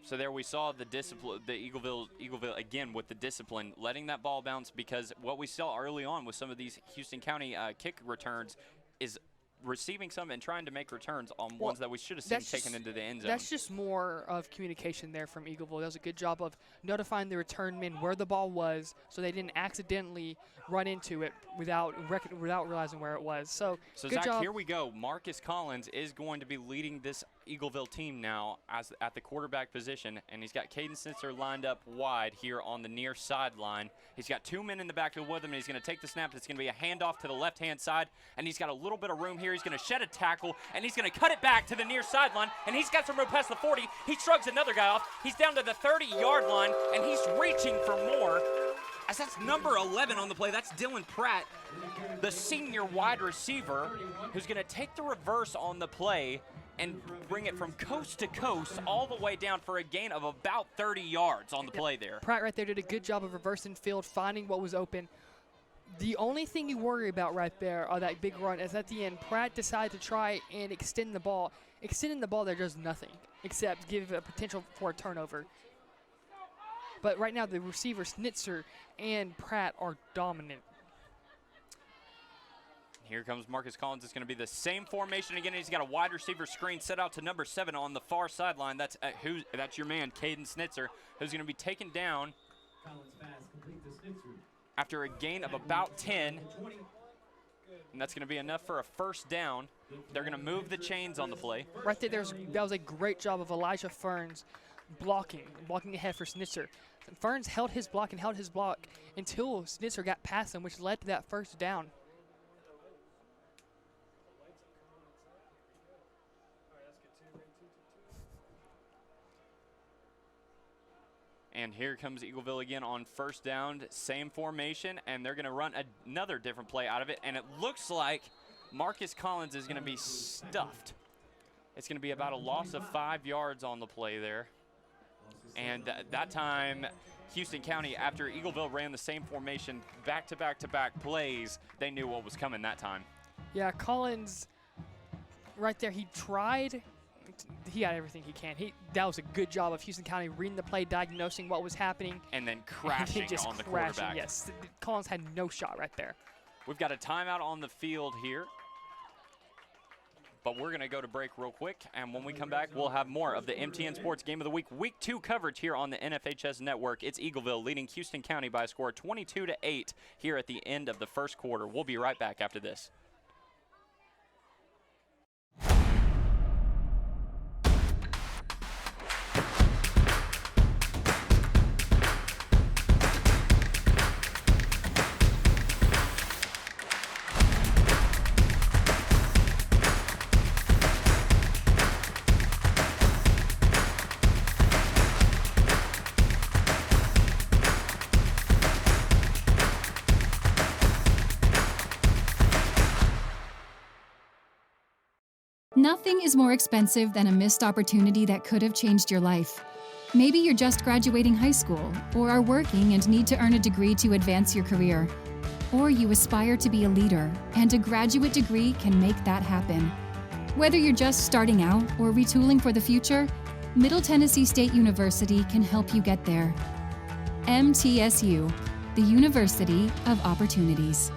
So there we saw the discipline, the Eagleville again with the discipline, letting that ball bounce, because what we saw early on with some of these Houston County kick returns is receiving some and trying to make returns on ones that we should have seen taken into the end zone. That's just more of communication there from Eagleville. That was a good job of notifying the return men where the ball was so they didn't accidentally run into it without realizing where it was. So good Zach, job. Here we go. Marcus Collins is going to be leading this Eagleville team now at the quarterback position, and he's got Caden Snitzer lined up wide here on the near sideline. He's got 2 men in the backfield with him, and he's going to take the snap. It's going to be a handoff to the left-hand side, and he's got a little bit of room here. He's going to shed a tackle, and he's going to cut it back to the near sideline, and he's got some room past the 40. He shrugs another guy off. He's down to the 30-yard line, and he's reaching for more. As that's number 11 on the play. That's Dylan Pratt, the senior wide receiver, who's going to take the reverse on the play and bring it from coast to coast all the way down for a gain of about 30 yards on the play there. Pratt right there did a good job of reversing field, finding what was open. The only thing you worry about right there on that big run is at the end, Pratt decided to try and extend the ball. Extending the ball there does nothing except give a potential for a turnover. But right now the receivers, Snitzer and Pratt, are dominant. Here comes Marcus Collins. It's going to be the same formation again. He's got a wide receiver screen set out to number 7 on the far sideline. That's your man, Caden Snitzer, who's going to be taken down after a gain of about 10. And that's going to be enough for a first down. They're going to move the chains on the play. Right there, that was a great job of Elijah Ferns blocking ahead for Snitzer. Ferns held his block until Snitzer got past him, which led to that first down. And here comes Eagleville again on first down, same formation, and they're going to run another different play out of it, and it looks like Marcus Collins is going to be stuffed. It's going to be about a loss of 5 yards on the play there. And that time, Houston County, after Eagleville ran the same formation back-to-back-to-back plays, they knew what was coming that time. Yeah, Collins right there, he tried. He got everything he can. That was a good job of Houston County reading the play, diagnosing what was happening. And then crashing on the quarterback. Yes, Collins had no shot right there. We've got a timeout on the field here. But we're going to go to break real quick, and when we come back, we'll have more of the MTN Sports Game of the Week, Week 2 coverage here on the NFHS Network. It's Eagleville leading Houston County by a score of 22-8 here at the end of the first quarter. We'll be right back after this. Nothing is more expensive than a missed opportunity that could have changed your life. Maybe you're just graduating high school, or are working and need to earn a degree to advance your career. Or you aspire to be a leader, and a graduate degree can make that happen. Whether you're just starting out or retooling for the future, Middle Tennessee State University can help you get there. MTSU, the University of Opportunities.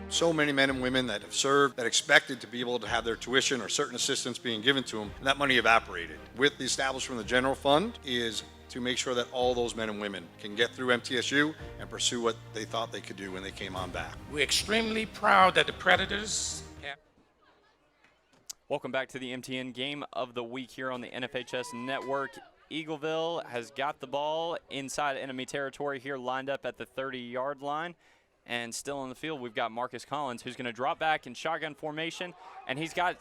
So many men and women that have served that expected to be able to have their tuition or certain assistance being given to them, and that money evaporated. With the establishment of the general fund is to make sure that all those men and women can get through MTSU and pursue what they thought they could do when they came on back. We're extremely proud that the Predators have. Welcome back to the MTN Game of the Week here on the NFHS Network. Eagleville has got the ball inside enemy territory here, lined up at the 30-yard line. And still on the field, we've got Marcus Collins, who's going to drop back in shotgun formation, and he's going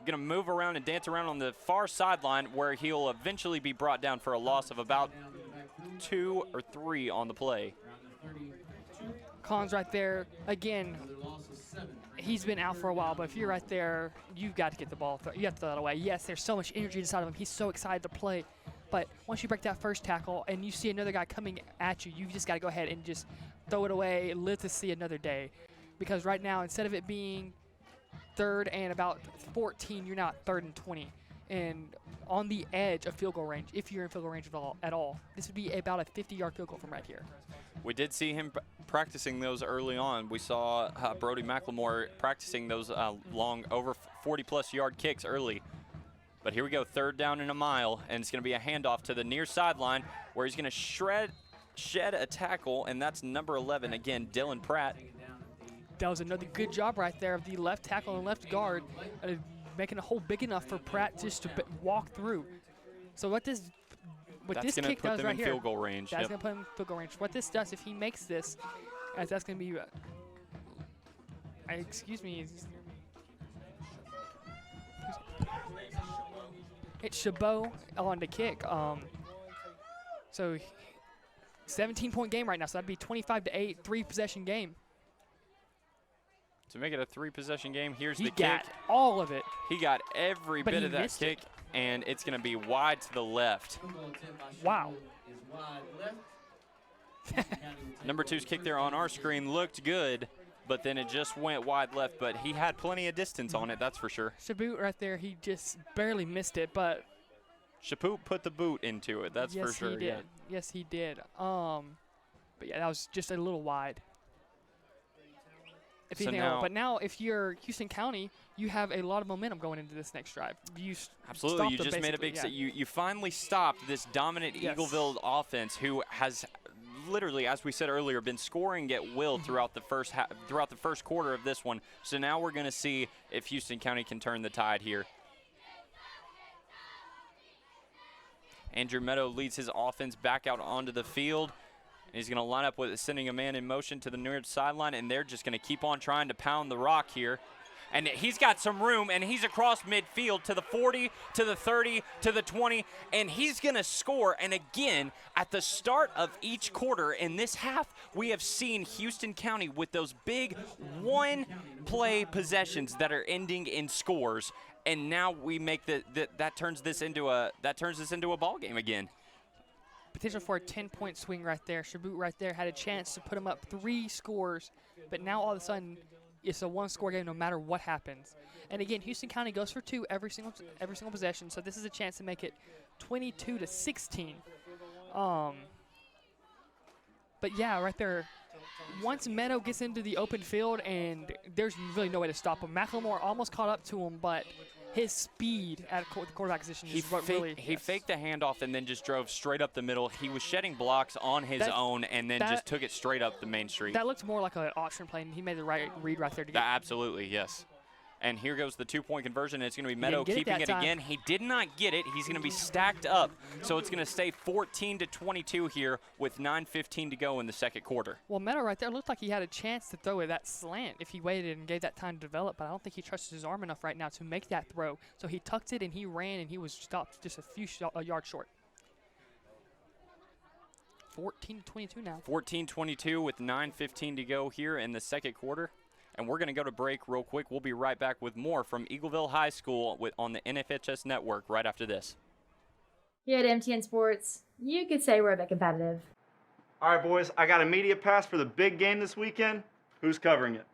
to move around and dance around on the far sideline, where he'll eventually be brought down for a loss of about 2 or 3 on the play. Collins right there again. He's been out for a while, but if you're right there, you've got to get the ball. You have to throw that away. Yes, there's so much energy inside of him. He's so excited to play. But once you break that first tackle and you see another guy coming at you, you've just got to go ahead and just throw it away and live to see another day. Because right now, instead of it being 3rd and about 14, you're now at 3rd and 20. And on the edge of field goal range, if you're in field goal range at all. This would be about a 50-yard field goal from right here. We did see him practicing those early on. We saw Brody McLemore practicing those long, over 40-plus yard kicks early. But here we go, 3rd down and a mile, and it's going to be a handoff to the near sideline where he's going to shed a tackle, and that's number 11, again, Dylan Pratt. That was another good job right there of the left tackle and left guard, making a hole big enough for Pratt just to walk through. So what this kick does right here, field goal range. That's going to put him in field goal range. What this does, if he makes this, as that's going to be, excuse me, it's Chabot on the kick. So 17-point game right now, so that'd be 25-8, 3-possession game. To make it a 3-possession game, here's the kick. He got all of it. He got every bit of that kick, and it's going to be wide to the left. Wow. Number 2's kick there on our screen looked good, but then it just went wide left, but he had plenty of distance on it, that's for sure. Chabot right there, he just barely missed it, but Chabot put the boot into it, that's for sure. Yes, he did. Yes, he did. But yeah, that was just a little wide. But now, if you're Houston County, you have a lot of momentum going into this next drive. Absolutely, you just made a big you finally stopped this dominant Eagleville offense, who has literally, as we said earlier, been scoring at will throughout the first quarter of this one. So now we're going to see if Houston County can turn the tide here. Andrew Meadow leads his offense back out onto the field. And he's going to line up with sending a man in motion to the near sideline, and they're just going to keep on trying to pound the rock here. And he's got some room, and he's across midfield to the 40, to the 30, to the 20, and he's going to score. And again, at the start of each quarter in this half, we have seen Houston County with those big one-play possessions that are ending in scores. And now we make that turns this into a ball game again. Potential for a 10-point swing right there. Chabot right there had a chance to put him up 3 scores, but now all of a sudden it's a 1-score game no matter what happens. And again, Houston County goes for 2 every single possession, so this is a chance to make it 22-16. But yeah, right there, once Meadow gets into the open field, and there's really no way to stop him. McLemore almost caught up to him, but his speed at the quarterback position is what really. He faked the handoff and then just drove straight up the middle. He was shedding blocks on his own and then just took it straight up the main street. That looked more like an option play, and he made the right read right there to get. Absolutely, yes. And here goes the 2-point conversion, and it's going to be Meadow keeping it again. He did not get it. He's going to be stacked up, so it's going to stay 14-22 here with 9:15 to go in the second quarter. Well, Meadow right there looked like he had a chance to throw it that slant if he waited and gave that time to develop, but I don't think he trusted his arm enough right now to make that throw. So he tucked it, and he ran, and he was stopped just a few yards short. 14-22 now. 14-22 with 9:15 to go here in the second quarter. And we're going to go to break real quick. We'll be right back with more from Eagleville High School on the NFHS Network right after this. Here at MTN Sports, you could say we're a bit competitive. All right, boys, I got a media pass for the big game this weekend. Who's covering it?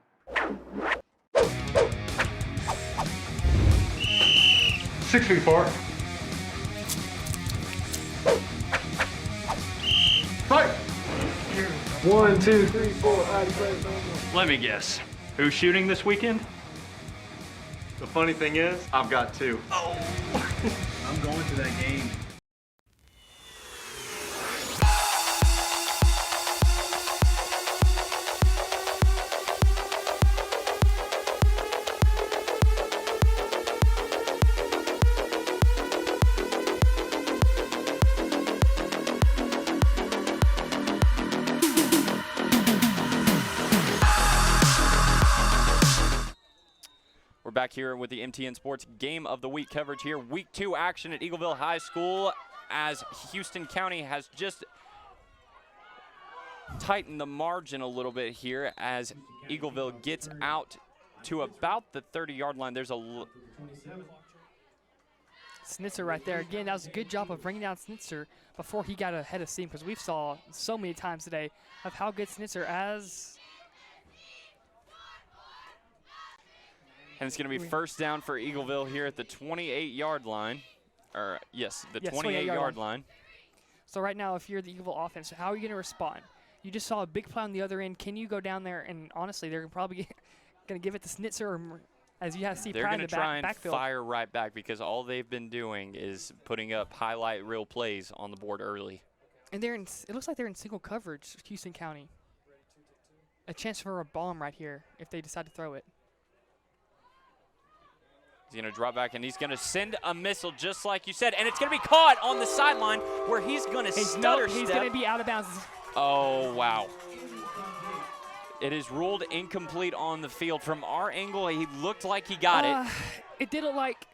6 feet apart. Right. 1, 2, 3, 4. Let me guess. Who's shooting this weekend? The funny thing is, I've got 2. Oh! I'm going to that game. back here with the MTN Sports Game of the Week coverage here. Week 2 action at Eagleville High School as Houston County has just tightened the margin a little bit here as Eagleville gets out to about the 30-yard line. There's a Snitzer right there. Again, that was a good job of bringing down Snitzer before he got ahead of steam, because we've saw so many times today of how good Snitzer as. And it's going to be first down for Eagleville here at the 28-yard line. Or, yes, the 28-yard line. So right now, if you're the Eagleville offense, how are you going to respond? You just saw a big play on the other end. Can you go down there? And honestly, they're probably going to give it to Snitzer, or as you have to see they're Pratt going in to the try and backfield. fire right back, because all they've been doing is putting up highlight reel plays on the board early. And they're in. It looks like they're in single coverage, Houston County. A chance for a bomb right here if they decide to throw it. He's going to drop back, and he's going to send a missile just like you said. And it's going to be caught on the sideline where he's going to stutter step. He's going to be out of bounds. Oh, wow. It is ruled incomplete on the field. From our angle, he looked like he got it. It did look like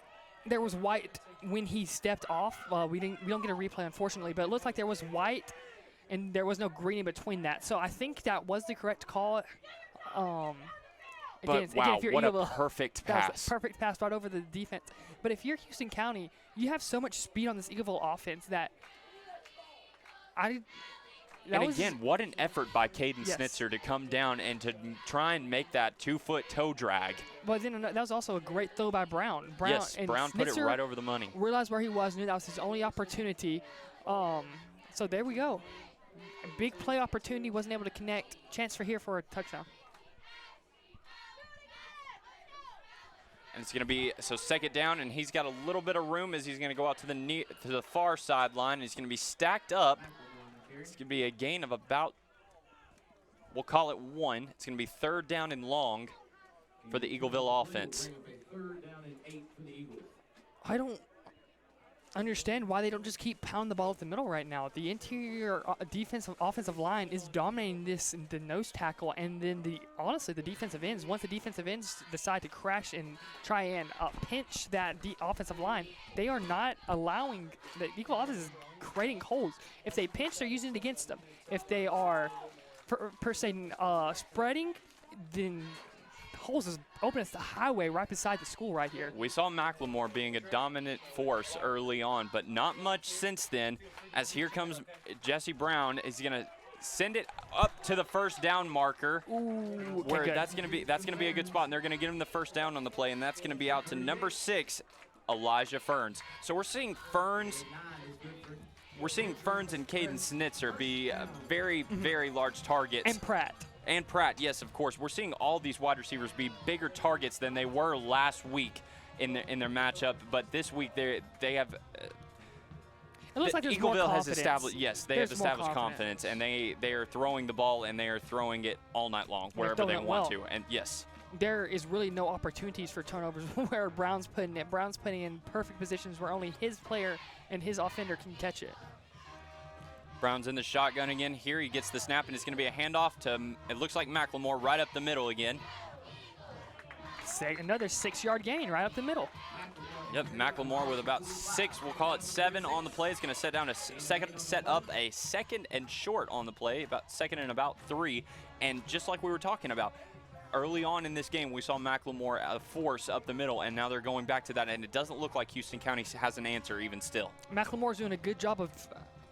there was white when he stepped off. We don't get a replay, unfortunately, but it looked like there was white, and there was no green in between that. So I think that was the correct call. But wow, what a perfect pass. That was a perfect pass right over the defense. But if you're Houston County, you have so much speed on this Eagleville offense that again, what an effort by Caden Snitzer to come down and to try and make that 2-foot toe drag. But then that was also a great throw by Brown. Yes, Brown put it right over the money. Realized where he was, knew that was his only opportunity. So there we go. A big play opportunity, wasn't able to connect. Chance for a touchdown. And it's going to be, so second down, and he's got a little bit of room as he's going to go out to the far sideline. He's going to be stacked up. It's going to be a gain of about, we'll call it 1. It's going to be third down and long for the Eagleville offense. I don't understand why they don't just keep pounding the ball at the middle right now. The interior offensive line is dominating this in the nose tackle, and then honestly the defensive ends. Once the defensive ends decide to crash and try and pinch that offensive line, they are not allowing the Eagle offense is creating holes. If they pinch, they're using it against them. If they are per se spreading, then holes is open as the highway right beside the school right here. We saw Macklemore being a dominant force early on, but not much since then, as here comes Jesse Brown. Is going to send it up to the first down marker. Ooh, where that's going to be a good spot, and they're going to get him the first down on the play, and that's going to be out to number 6, Elijah Ferns. So we're seeing Ferns and Caden Snitzer be very, very large targets. And Pratt. And Pratt, yes, of course. We're seeing all these wide receivers be bigger targets than they were last week in their matchup. But this week they have. It looks like there's Eagleville more has confidence. established, yes, they have established confidence, and they are throwing the ball, and they are throwing it all night long wherever they want to. And yes, there is really no opportunities for turnovers where Brown's putting it. Brown's putting in perfect positions where only his player and his offender can catch it. Brown's in the shotgun again. Here he gets the snap, and it's going to be a handoff to, it looks like Macklemore right up the middle again. Another 6-yard gain right up the middle. Yep, Macklemore with about 6, we'll call it 7 on the play. It's going to set up a second and short on the play, about second and about 3. And just like we were talking about, early on in this game, we saw Macklemore force up the middle, and now they're going back to that, and it doesn't look like Houston County has an answer even still. Macklemore's doing a good job of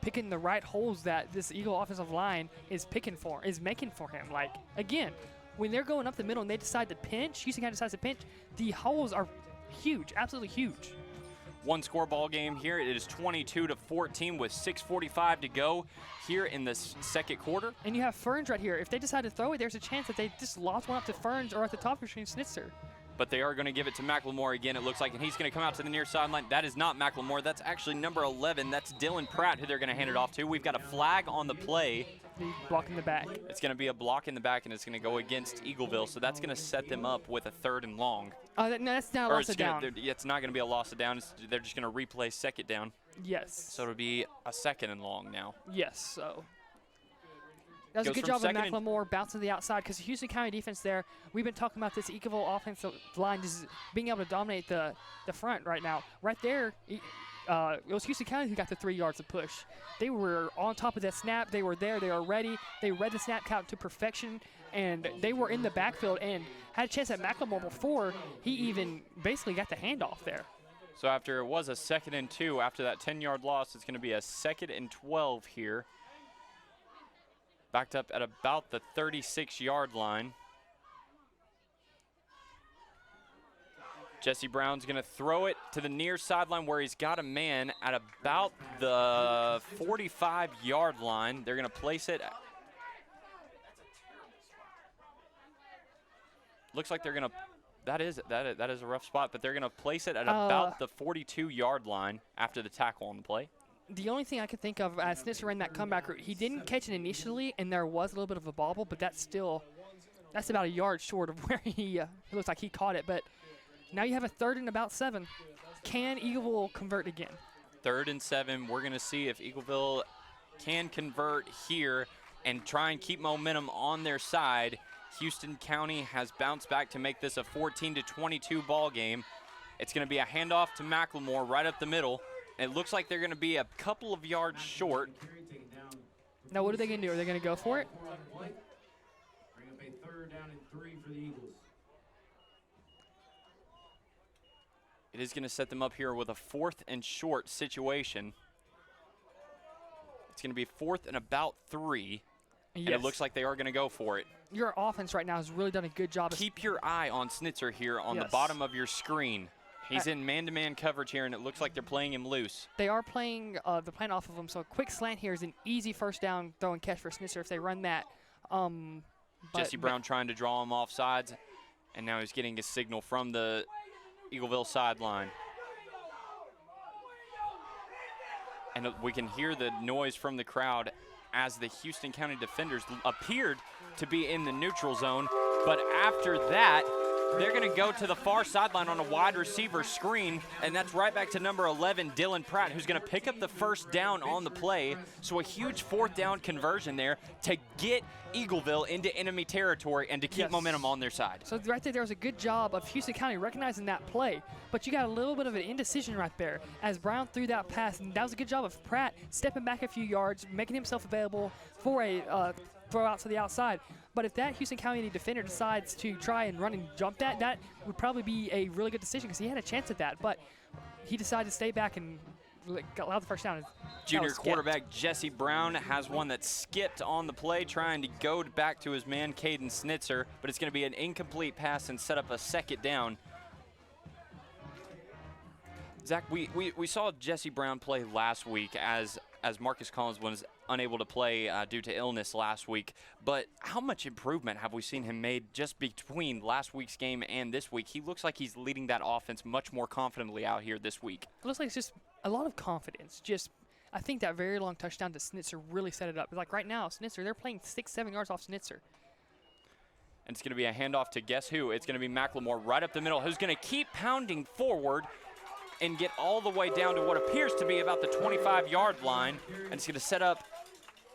picking the right holes that this Eagle offensive line is making for him. Like, again, when they're going up the middle and they decide to pinch, Houston County decides to pinch, the holes are huge, absolutely huge. One score ball game here. It is 22-14 with 6:45 to go here in the second quarter. And you have Ferns right here. If they decide to throw it, there's a chance that they just lost one up to Ferns or at the top between Snitzer. But they are going to give it to Macklemore again, it looks like, and he's going to come out to the near sideline. That is not Macklemore. That's actually number 11. That's Dylan Pratt, who they're going to hand it off to. We've got a flag on the play. Block in the back. It's going to be a block in the back, and it's going to go against Eagleville. So that's going to set them up with a third and long. No, that's not a loss of down. It's not going to be a loss of down. They're just going to replay second down. Yes. So it'll be a second and long now. Yes, so. That was a Goes good from job of second and- McLemore bouncing to the outside because Houston County defense there, we've been talking about this Eagleville offensive line just being able to dominate the front right now. Right there, it was Houston County who got the 3 yards of push. They were on top of that snap. They were there. They were ready. They read the snap count to perfection, and they were in the backfield and had a chance at McLemore before he even basically got the handoff there. So after it was a 2nd and 2, after that 10-yard loss, it's going to be a 2nd and 12 here. Backed up at about the 36-yard line. Jesse Brown's going to throw it to the near sideline where he's got a man at about the 45-yard line. They're going to place it. Looks like they're going to. That is a rough spot, but they're going to place it at about the 42-yard line after the tackle on the play. The only thing I could think of as Snitzer ran that comeback route, he didn't catch it initially, and there was a little bit of a bobble, but that's about a yard short of where it looks like he caught it. But now you have a 3rd and about 7. Can Eagleville convert again? 3rd and 7. We're going to see if Eagleville can convert here and try and keep momentum on their side. Houston County has bounced back to make this a 14-22 ball game. It's going to be a handoff to McLemore right up the middle. It looks like they're going to be a couple of yards short. Now what are they going to do? Are they going to go for it? Bring up a 3rd down and 3 for the Eagles. It is going to set them up here with a 4th and short situation. It's going to be 4th and about 3. Yes. And it looks like they are going to go for it. Your offense right now has really done a good job. Keep your eye on Snitzer here on the bottom of your screen. He's in man-to-man coverage here, and it looks like they're playing him loose. They are playing the plan off of him, so a quick slant here is an easy first down throw and catch for Snitzer if they run that. Jesse Brown trying to draw him off sides, and now he's getting a signal from the Eagleville sideline. And we can hear the noise from the crowd as the Houston County defenders appeared to be in the neutral zone. But after that, they're going to go to the far sideline on a wide receiver screen, and that's right back to number 11, Dylan Pratt, who's going to pick up the first down on the play. So a huge 4th down conversion there to get Eagleville into enemy territory and to keep momentum on their side. So right there was a good job of Houston County recognizing that play, but you got a little bit of an indecision right there as Brown threw that pass, and that was a good job of Pratt stepping back a few yards, making himself available for a throw out to the outside. But if that Houston County defender decides to try and run and jump that would probably be a really good decision because he had a chance at that. But he decided to stay back and allow the first down. Junior quarterback Jesse Brown has one that skipped on the play, trying to go back to his man, Caden Snitzer, but it's going to be an incomplete pass and set up a 2nd down. Zach, we saw Jesse Brown play last week as Marcus Collins was unable to play due to illness last week. But how much improvement have we seen him made just between last week's game and this week? He looks like he's leading that offense much more confidently out here this week. It looks like it's just a lot of confidence. I think that very long touchdown to Snitzer really set it up. Like right now, Snitzer, they're playing 6-7 yards off Snitzer. And it's going to be a handoff to guess who? It's going to be McLemore right up the middle, who's going to keep pounding forward and get all the way down to what appears to be about the 25-yard line. And it's going to set up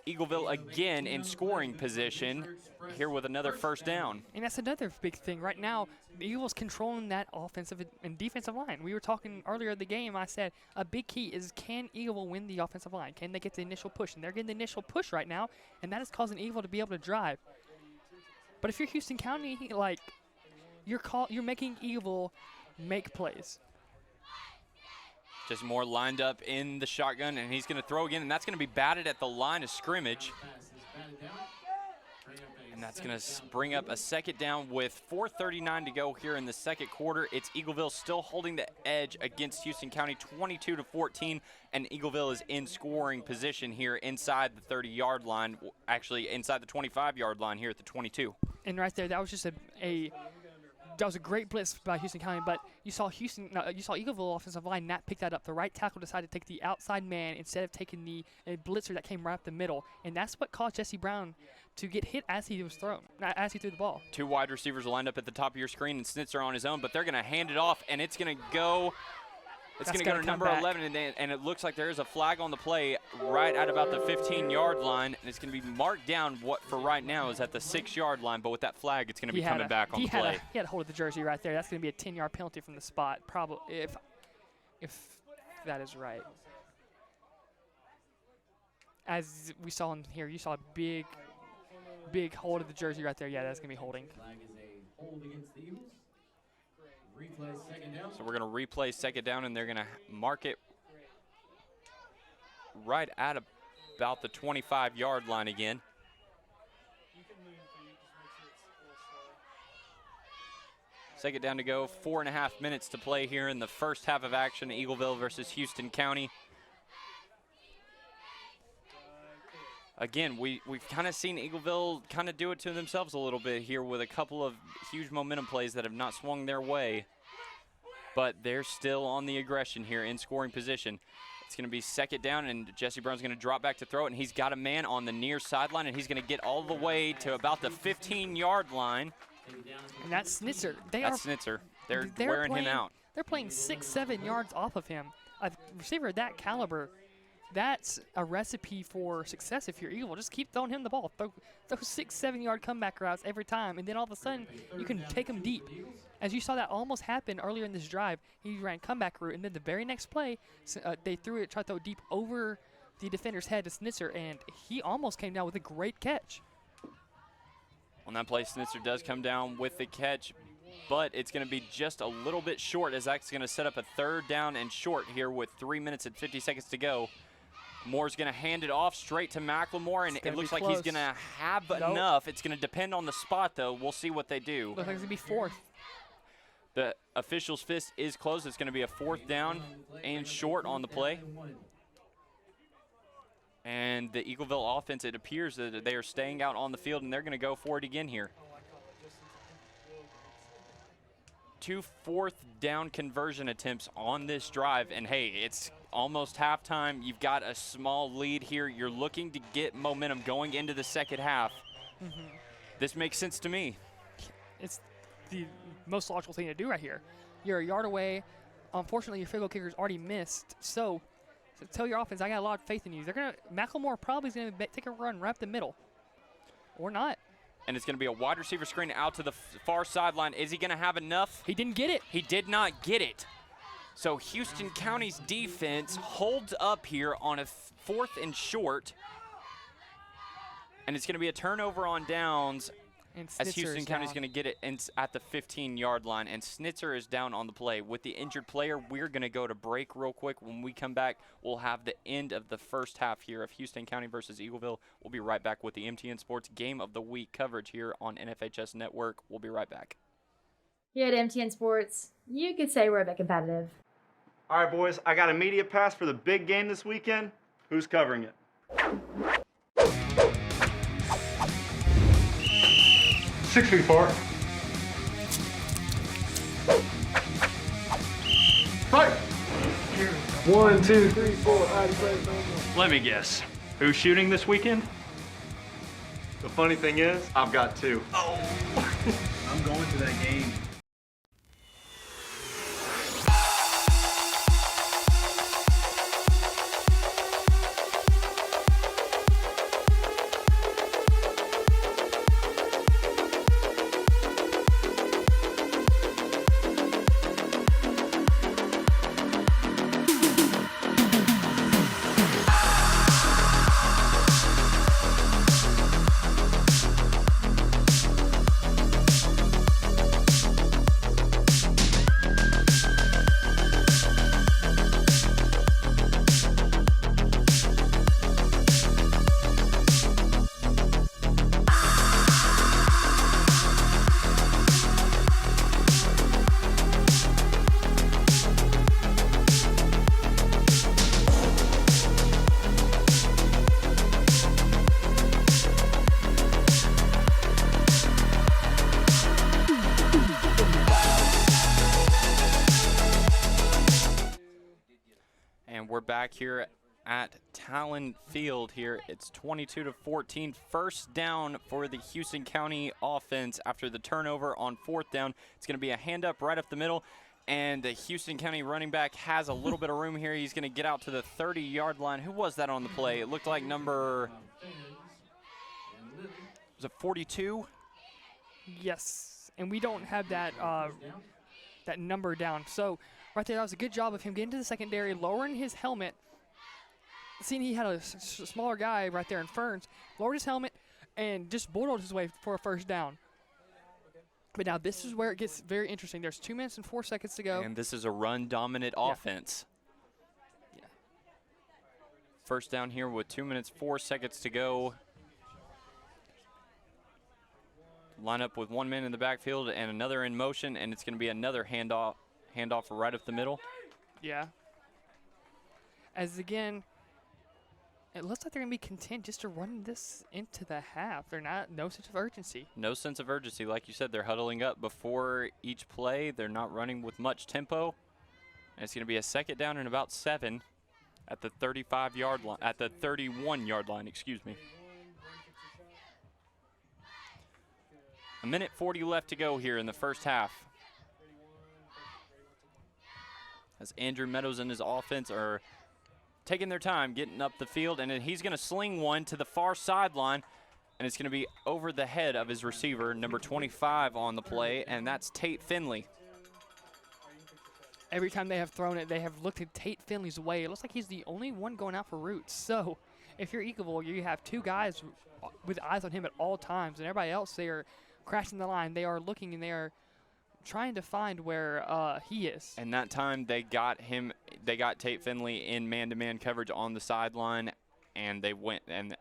Eagleville again in scoring position here with another first down. And that's another big thing. Right now, the Eagles controlling that offensive and defensive line. We were talking earlier in the game, I said a big key is can Eagleville win the offensive line? Can they get the initial push? And they're getting the initial push right now, and that is causing Eagleville to be able to drive. But if you're Houston County, like, you're making Eagleville make plays. Just more lined up in the shotgun, and he's going to throw again, and that's going to be batted at the line of scrimmage. And that's going to bring up a 2nd down with 4:39 to go here in the 2nd quarter. It's Eagleville still holding the edge against Houston County 22-14, and Eagleville is in scoring position here inside the 30-yard line, actually inside the 25-yard line here at the 22. And right there, that was just that was a great blitz by Houston County, but you saw Eagleville offensive line not pick that up. The right tackle decided to take the outside man instead of taking the blitzer that came right up the middle, and that's what caused Jesse Brown to get hit as he threw the ball. 2 wide receivers lined up at the top of your screen, and Snitzer on his own, but they're going to hand it off, and it's going to go It's going to go to number 11, and it looks like there is a flag on the play right at about the 15-yard line, and it's going to be marked down what for right now is at the 6-yard line, but with that flag, it's going to be coming back on the play. He had a hold of the jersey right there. That's going to be a 10-yard penalty from the spot, probably if that is right. As we saw in here, you saw a big hold of the jersey right there. Yeah, that's going to be holding. Flag is a hold against the Eagles. Replay second down. So we're going to replay second down, and they're going to mark it right at about the 25-yard line again. Second down to go, 4.5 minutes to play here in the first half of action, Eagleville versus Houston County. Again, we've kind of seen Eagleville kind of do it to themselves a little bit here with a couple of huge momentum plays that have not swung their way. But they're still on the aggression here in scoring position. It's going to be second down, and Jesse Brown's going to drop back to throw it, and he's got a man on the near sideline, and he's going to get all the way to about the 15-yard line. And that's Snitzer. That's Snitzer. They're wearing him out. They're playing 6-7 yards off of him. A receiver of that caliber, that's a recipe for success if you're Eagle. Just keep throwing him the ball. Throw 6-7 yard comeback routes every time, and then all of a sudden you can take him deep. As you saw that almost happen earlier in this drive, he ran comeback route, and then the very next play, they tried to throw it deep over the defender's head to Snitzer, and he almost came down with a great catch. On that play, Snitzer does come down with the catch, but it's going to be just a little bit short as that's going to set up a third down and short here with 3 minutes and 50 seconds to go. Moore's going to hand it off straight to McLemore, and it looks like he's going to have enough. It's going to depend on the spot, though. We'll see what they do. Looks like it's going to be fourth. The official's fist is closed. It's going to be a fourth down and short on the play. And the Eagleville offense, it appears that they are staying out on the field, and they're going to go for it again here. 2 fourth down conversion attempts on this drive, and hey, it's almost halftime. You've got a small lead here. You're looking to get momentum going into the second half. This makes sense to me. It's the most logical thing to do right here. You're a yard away. Unfortunately, your field goal kicker's already missed, so tell your offense, I got a lot of faith in you. McLemore probably is going to take a run right up the middle, or not. And it's going to be a wide receiver screen out to the far sideline. Is he going to have enough? He didn't get it. He did not get it. So Houston County's defense holds up here on a fourth and short. And it's going to be a turnover on downs as Houston County's going to get it at the 15-yard line. And Snitzer is down on the play. With the injured player, we're going to go to break real quick. When we come back, we'll have the end of the first half here of Houston County versus Eagleville. We'll be right back with the MTN Sports Game of the Week coverage here on NFHS Network. We'll be right back. Here at MTN Sports, you could say we're a bit competitive. All right, boys, I got a media pass for the big game this weekend. Who's covering it? 6 feet far. Fight! 1, 2, 3, 4, Let me guess. Who's shooting this weekend? The funny thing is, I've got 2. Oh! I'm going to that game. Back here at Talon Field here. It's 22-14. First down for the Houston County offense after the turnover on fourth down. It's going to be a hand up right up the middle. And the Houston County running back has a little bit of room here. He's going to get out to the 30-yard line. Who was that on the play? It looked like number, was it 42? Yes, and we don't have that that number down. So right there, that was a good job of him getting to the secondary, lowering his helmet. Seeing he had a smaller guy right there in Ferns, lowered his helmet, and just bulldozed his way for a first down. But now this is where it gets very interesting. There's 2 minutes and 4 seconds to go. And this is a run-dominant offense. Yeah. First down here with 2 minutes, 4 seconds to go. Line up with 1 man in the backfield and another in motion, and it's going to be another handoff right up the middle. Yeah. As again, it looks like they're going to be content just to run this into the half. They're not, no sense of urgency. No sense of urgency. Like you said, they're huddling up before each play. They're not running with much tempo. And it's going to be a second down and about 7 at the 35-yard line, at the 31-yard line, excuse me. A minute 40 left to go here in the first half. As Andrew Meadows and his offense are taking their time getting up the field, and then he's going to sling one to the far sideline, and it's going to be over the head of his receiver, number 25 on the play, and that's Tate Finley. Every time they have thrown it, they have looked at Tate Finley's way. It looks like he's the only one going out for routes. So if you're Eagleville, you have 2 guys with eyes on him at all times, and everybody else, they are crashing the line. They are looking, and they are trying to find where he is. And that time they got Tate Finley in man-to-man coverage on the sideline, and they went, and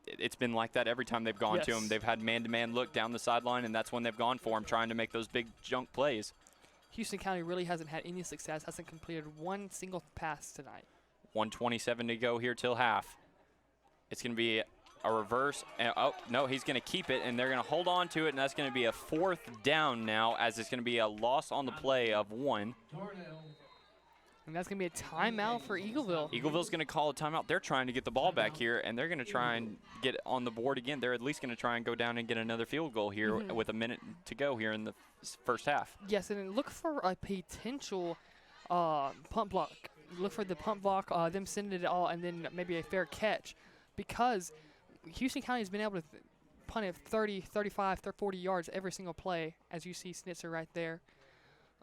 it's been like that every time they've gone to him. They've had man-to-man look down the sideline, and that's when they've gone for him, trying to make those big junk plays. Houston County really hasn't had any success, hasn't completed one single pass tonight. 1:27 to go here till half. It's going to be a reverse. Oh, no, he's going to keep it, and they're going to hold on to it, and that's going to be a 4th down now, as it's going to be a loss on the play of 1. And that's going to be a timeout for Eagleville. Eagleville's going to call a timeout. They're trying to get the ball back here, and they're going to try and get on the board again. They're at least going to try and go down and get another field goal here with a minute to go here in the first half. Yes, and then look for a potential punt block. Look for the punt block, them sending it all, and then maybe a fair catch, because Houston County has been able to punt it 30, 35, 40 yards every single play, as you see Snitzer right there.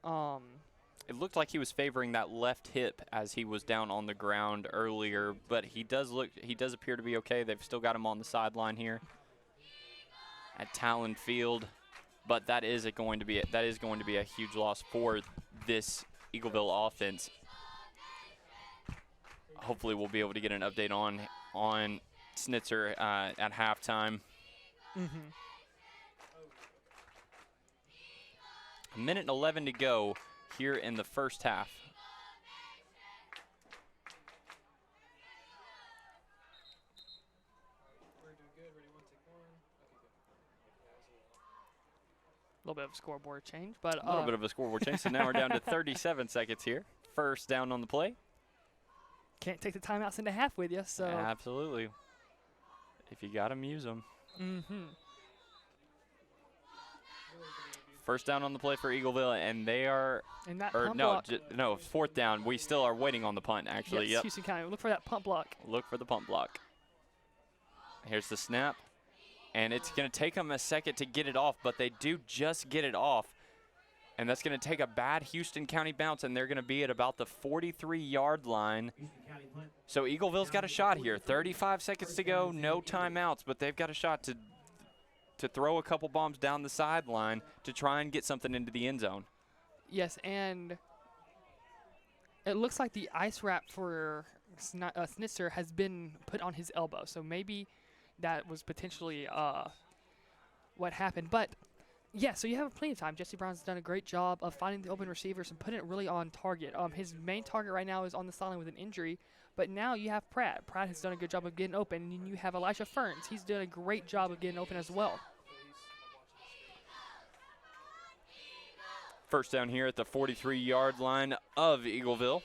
It looked like he was favoring that left hip as he was down on the ground earlier, but he does appear to be okay. They've still got him on the sideline here at Talon Field, but that is going to be a huge loss for this Eagleville offense. Hopefully we'll be able to get an update on Snitzer at halftime. A minute and 11 to go here in the first half. A little bit of a scoreboard change, but a little bit of a scoreboard change. So now we're down to 37 seconds here. First down on the play. Can't take the timeouts into half with you, so. Absolutely. If you got them, use them. First down on the play for Eagleville, and they are. And that or punt no, block. no, 4th down. We still are waiting on the punt, actually. Yes, Houston County. Look for that punt block. Look for the punt block. Here's the snap, and it's going to take them a second to get it off, but they do just get it off, and that's going to take a bad Houston County bounce, and they're going to be at about the 43-yard line. So Eagleville's got a shot here. 35 seconds to go, no timeouts, but they've got a shot to throw a couple bombs down the sideline to try and get something into the end zone. Yes, and it looks like the ice wrap for Snitzer has been put on his elbow, so maybe that was potentially what happened. But, yeah, so you have plenty of time. Jesse Brown's done a great job of finding the open receivers and putting it really on target. His main target right now is on the sideline with an injury, but now you have Pratt. Pratt has done a good job of getting open, and then you have Elijah Ferns. He's done a great job of getting open as well. First down here at the 43-yard line of Eagleville.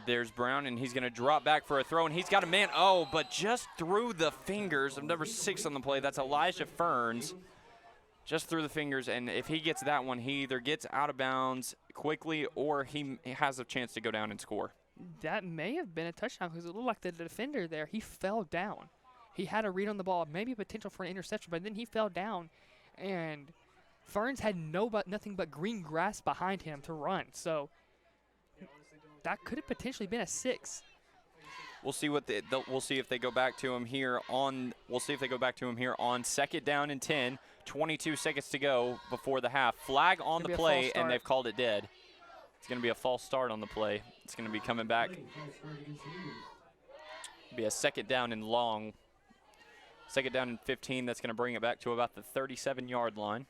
There's Brown, and he's going to drop back for a throw, and he's got a man. Oh, but just through the fingers of number 6 on the play. That's Elijah Ferns. just through the fingers, and if he gets that one, he either gets out of bounds quickly or he has a chance to go down and score. That may have been a touchdown because it looked like the defender there, he fell down. He had a read on the ball, maybe potential for an interception, but then he fell down, and Ferns had nothing but green grass behind him to run. So that could have potentially been a 6. We'll see what we'll see if they go back to him here on. We'll see if they go back to him here on 2nd down and 10. 22 seconds to go before the half. Flag on the play, and they've called it dead. It's going to be a false start on the play. It's going to be coming back. Be a 2nd down and long. 2nd down and 15. That's going to bring it back to about the 37-yard line.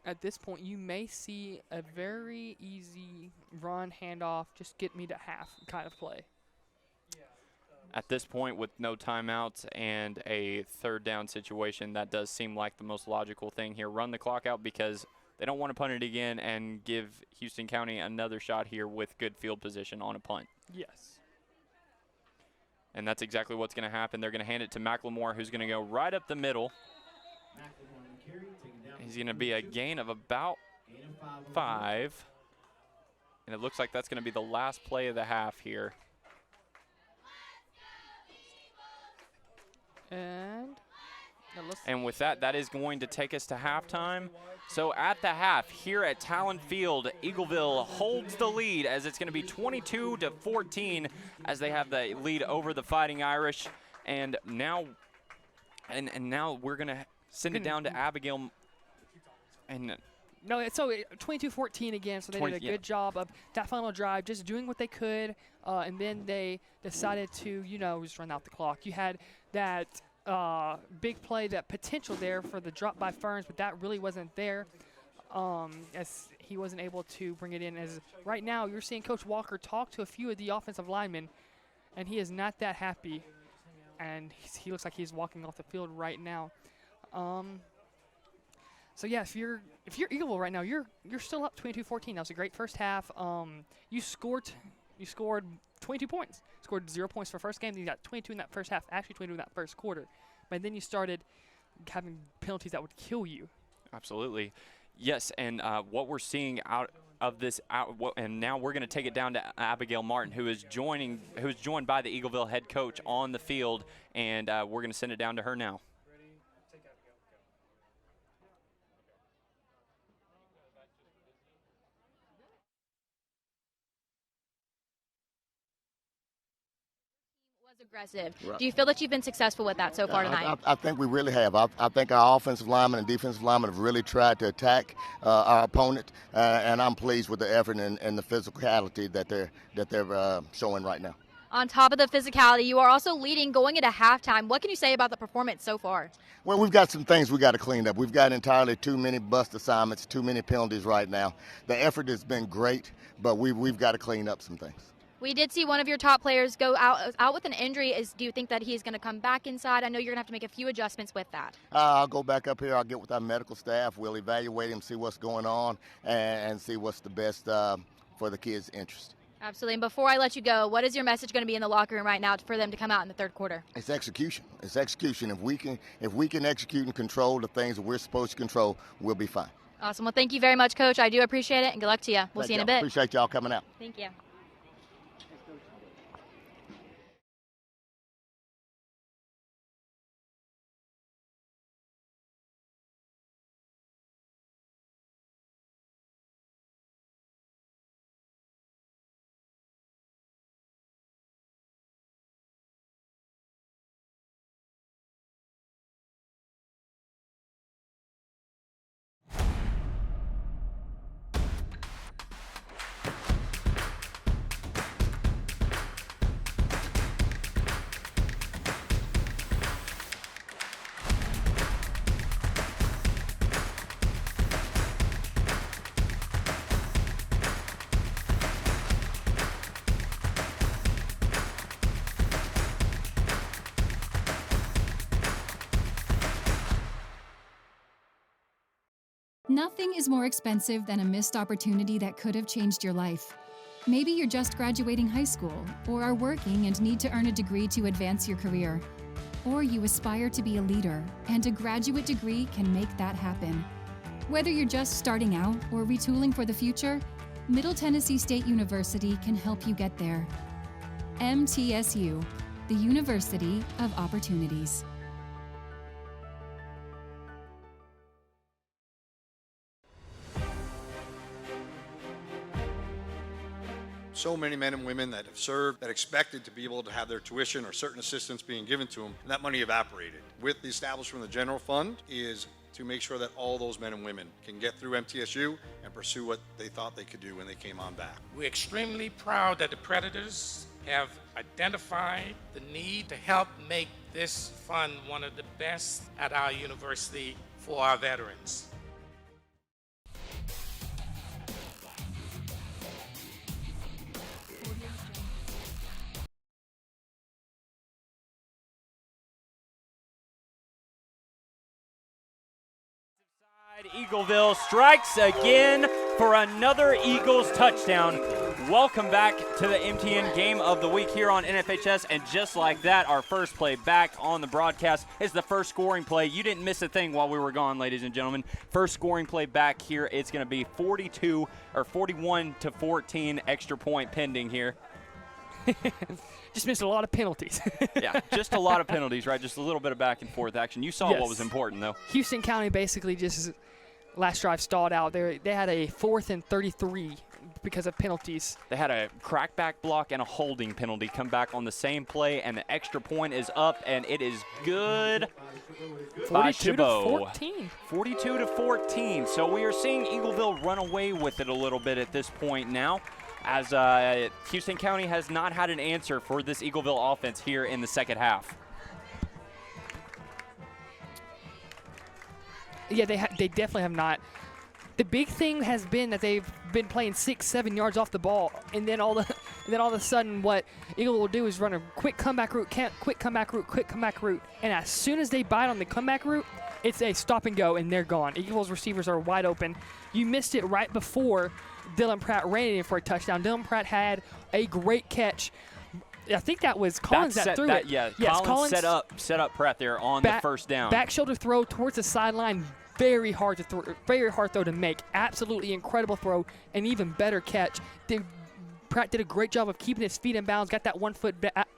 At this point, you may see a very easy run, handoff, just get me to half kind of play. At this point, with no timeouts and a 3rd down situation, that does seem like the most logical thing here. Run the clock out because they don't want to punt it again and give Houston County another shot here with good field position on a punt. Yes. And that's exactly what's going to happen. They're going to hand it to McLemore, who's going to go right up the middle. He's going to be a gain of about 5. And it looks like that's going to be the last play of the half here. And with that, that is going to take us to halftime. So at the half here at Talon Field, Eagleville holds the lead as it's going to be 22-14 as they have the lead over the Fighting Irish. And now we're going to send it down to Abigail. And no, so 22-14 again, so they did a good job of that final drive, just doing what they could, and then they decided to, just run out the clock. You had that big play, that potential there for the drop by Ferns, but that really wasn't there, as he wasn't able to bring it in. As right now, you're seeing Coach Walker talk to a few of the offensive linemen, and he is not that happy, and he looks like he's walking off the field right now. So yeah, if you're Eagleville right now, you're still up 22-14. That was a great first half. You scored 22 points. Scored 0 points for first game. Then you got 22 in that first half. Actually 22 in that first quarter. But then you started having penalties that would kill you. Absolutely, yes. And what we're seeing out of this, and now we're going to take it down to Abigail Martin, who's joined by the Eagleville head coach on the field, and we're going to send it down to her now. Aggressive. Right. Do you feel that you've been successful with that so far tonight? I think we really have. I think our offensive linemen and defensive linemen have really tried to attack our opponent, and I'm pleased with the effort and the physicality that they're showing right now. On top of the physicality, you are also leading going into halftime. What can you say about the performance so far? Well, we've got some things we got to clean up. We've got entirely too many bust assignments, too many penalties right now. The effort has been great, but we've got to clean up some things. We did see one of your top players go out with an injury. Do you think that he's going to come back inside? I know you're going to have to make a few adjustments with that. I'll go back up here. I'll get with our medical staff. We'll evaluate him, see what's going on, and see what's the best for the kids' interest. Absolutely. And before I let you go, what is your message going to be in the locker room right now for them to come out in the third quarter? It's execution. It's execution. If we can execute and control the things that we're supposed to control, we'll be fine. Awesome. Well, thank you very much, Coach. I do appreciate it, and good luck to you. We'll see you in a bit. Appreciate y'all coming out. Thank you. Nothing is more expensive than a missed opportunity that could have changed your life. Maybe you're just graduating high school or are working and need to earn a degree to advance your career. Or you aspire to be a leader, and a graduate degree can make that happen. Whether you're just starting out or retooling for the future, Middle Tennessee State University can help you get there. MTSU, the University of Opportunities. So many men and women that have served, that expected to be able to have their tuition or certain assistance being given to them, and that money evaporated. With the establishment of the general fund is to make sure that all those men and women can get through MTSU and pursue what they thought they could do when they came on back. We're extremely proud that the Predators have identified the need to help make this fund one of the best at our university for our veterans. Eagleville strikes again for another Eagles touchdown. Welcome back to the MTN Game of the Week here on NFHS, and just like that, our first play back on the broadcast is the first scoring play. You didn't miss a thing while we were gone, ladies and gentlemen. First scoring play back here. It's going to be 41 to 14, extra point pending here. Just missed a lot of penalties. Yeah, just a lot of penalties, right? Just a little bit of back and forth action. You saw what was important, though. Houston County basically just last drive stalled out. They had a 4th and 33 because of penalties. They had a crackback block and a holding penalty come back on the same play, and the extra point is up, and it is good. 42 to 14. 42 to 14. So we are seeing Eagleville run away with it a little bit at this point now, as Houston County has not had an answer for this Eagleville offense here in the second half. Yeah, they definitely have not. The big thing has been that they've been playing 6-7 yards off the ball, and then all of a sudden, what Eagle will do is run a quick comeback route, quick comeback route, and as soon as they bite on the comeback route, it's a stop and go, and they're gone. Eagle's receivers are wide open. You missed it right before Dylan Pratt ran in for a touchdown. Dylan Pratt had a great catch. I think that was Collins that threw it. Yeah, yes, Collins set up Pratt there on the first down. Back shoulder throw towards the sideline. Very hard throw to make. Absolutely incredible throw, and even better catch. Pratt did a great job of keeping his feet in bounds, got that 1 foot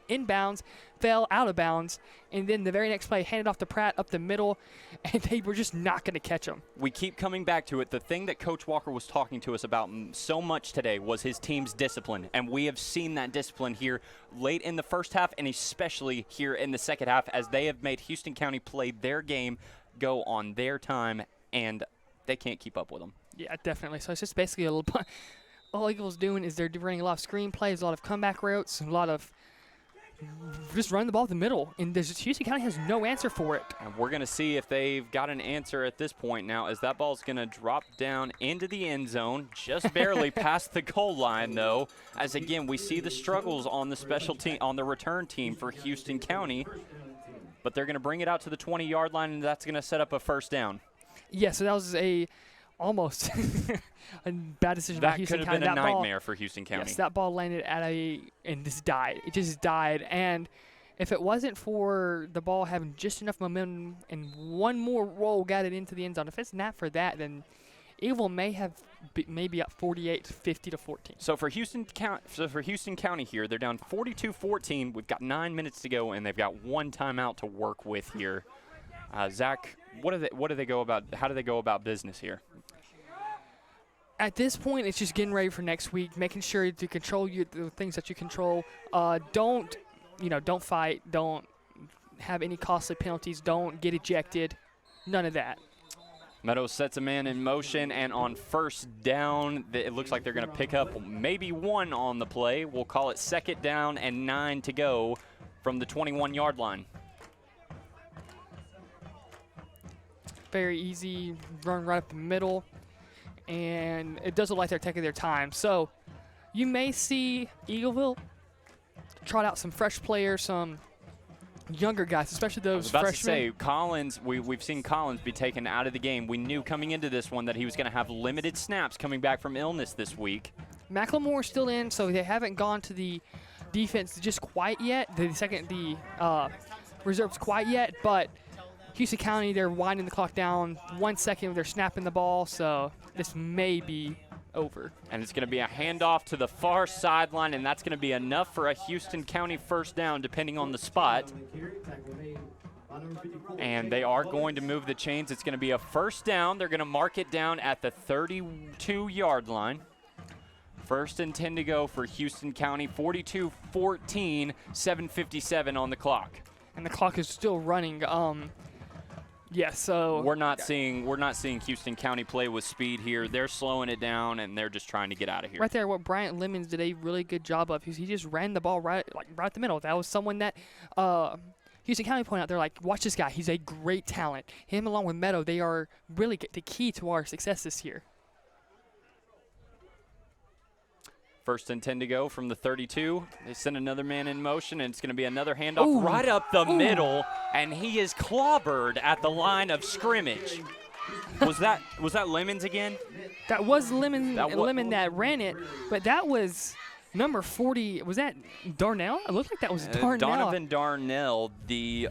in bounds, fell out of bounds, and then the very next play handed off to Pratt up the middle, and they were just not going to catch him. We keep coming back to it. The thing that Coach Walker was talking to us about so much today was his team's discipline, and we have seen that discipline here late in the first half and especially here in the second half as they have made Houston County play their game, go on their time, and they can't keep up with them. Yeah, definitely. So it's just basically a little all Eagles doing is they're running a lot of screen plays, a lot of comeback routes, a lot of just running the ball in the middle. And Houston County has no answer for it. And we're going to see if they've got an answer at this point now, as that ball's going to drop down into the end zone, just barely past the goal line, though. As again, we see the struggles on the special team, on the return team for Houston County. But they're going to bring it out to the 20-yard line, and that's going to set up a first down. Yeah, so that was almost a bad decision by Houston County. That could have been a nightmare for Houston County. Yes, that ball landed at and just died. It just died. And if it wasn't for the ball having just enough momentum and one more roll got it into the end zone, if it's not for that, then Eagleville may have maybe up 48-50 to 14. So for Houston County here, they're down 42-14. We've got 9 minutes to go, and they've got one timeout to work with here. Zach, how do they go about business here? At this point, it's just getting ready for next week, making sure to control the things that you control. Don't fight. Don't have any costly penalties. Don't get ejected. None of that. Meadows sets a man in motion, and on first down, it looks like they're going to pick up maybe one on the play. We'll call it 2nd down and 9 to go from the 21-yard line. Very easy run right up the middle, and it does look like they're taking their time. So you may see Eagleville trot out some fresh players, some younger guys, especially those freshmen. I was about to say, Collins, we've seen Collins be taken out of the game. We knew coming into this one that he was going to have limited snaps coming back from illness this week. McLemore's still in, so they haven't gone to the defense just quite yet. The reserves quite yet, but Houston County, they're winding the clock down 1 second. They're snapping the ball, so this may be over. And it's going to be a handoff to the far sideline, and that's going to be enough for a Houston County first down, depending on the spot. And they are going to move the chains. It's going to be a first down. They're going to mark it down at the 32-yard line. First and 10 to go for Houston County. 42-14, 7:57 on the clock. And the clock is still running. Yeah, so we're not seeing Houston County play with speed here. They're slowing it down, and they're just trying to get out of here. Right there, what Bryant Lemons did a really good job of, he just ran the ball right the middle. That was someone that Houston County pointed out. They're like, watch this guy. He's a great talent. Him along with Meadow, they are really the key to our success this year. First and 10 to go from the 32. They send another man in motion, and it's going to be another handoff right up the middle, and he is clobbered at the line of scrimmage. Was that Lemons again? That was Lemon that ran it, but that was number 40. Was that Darnell? It looked like that was Darnell. Donovan Darnell, the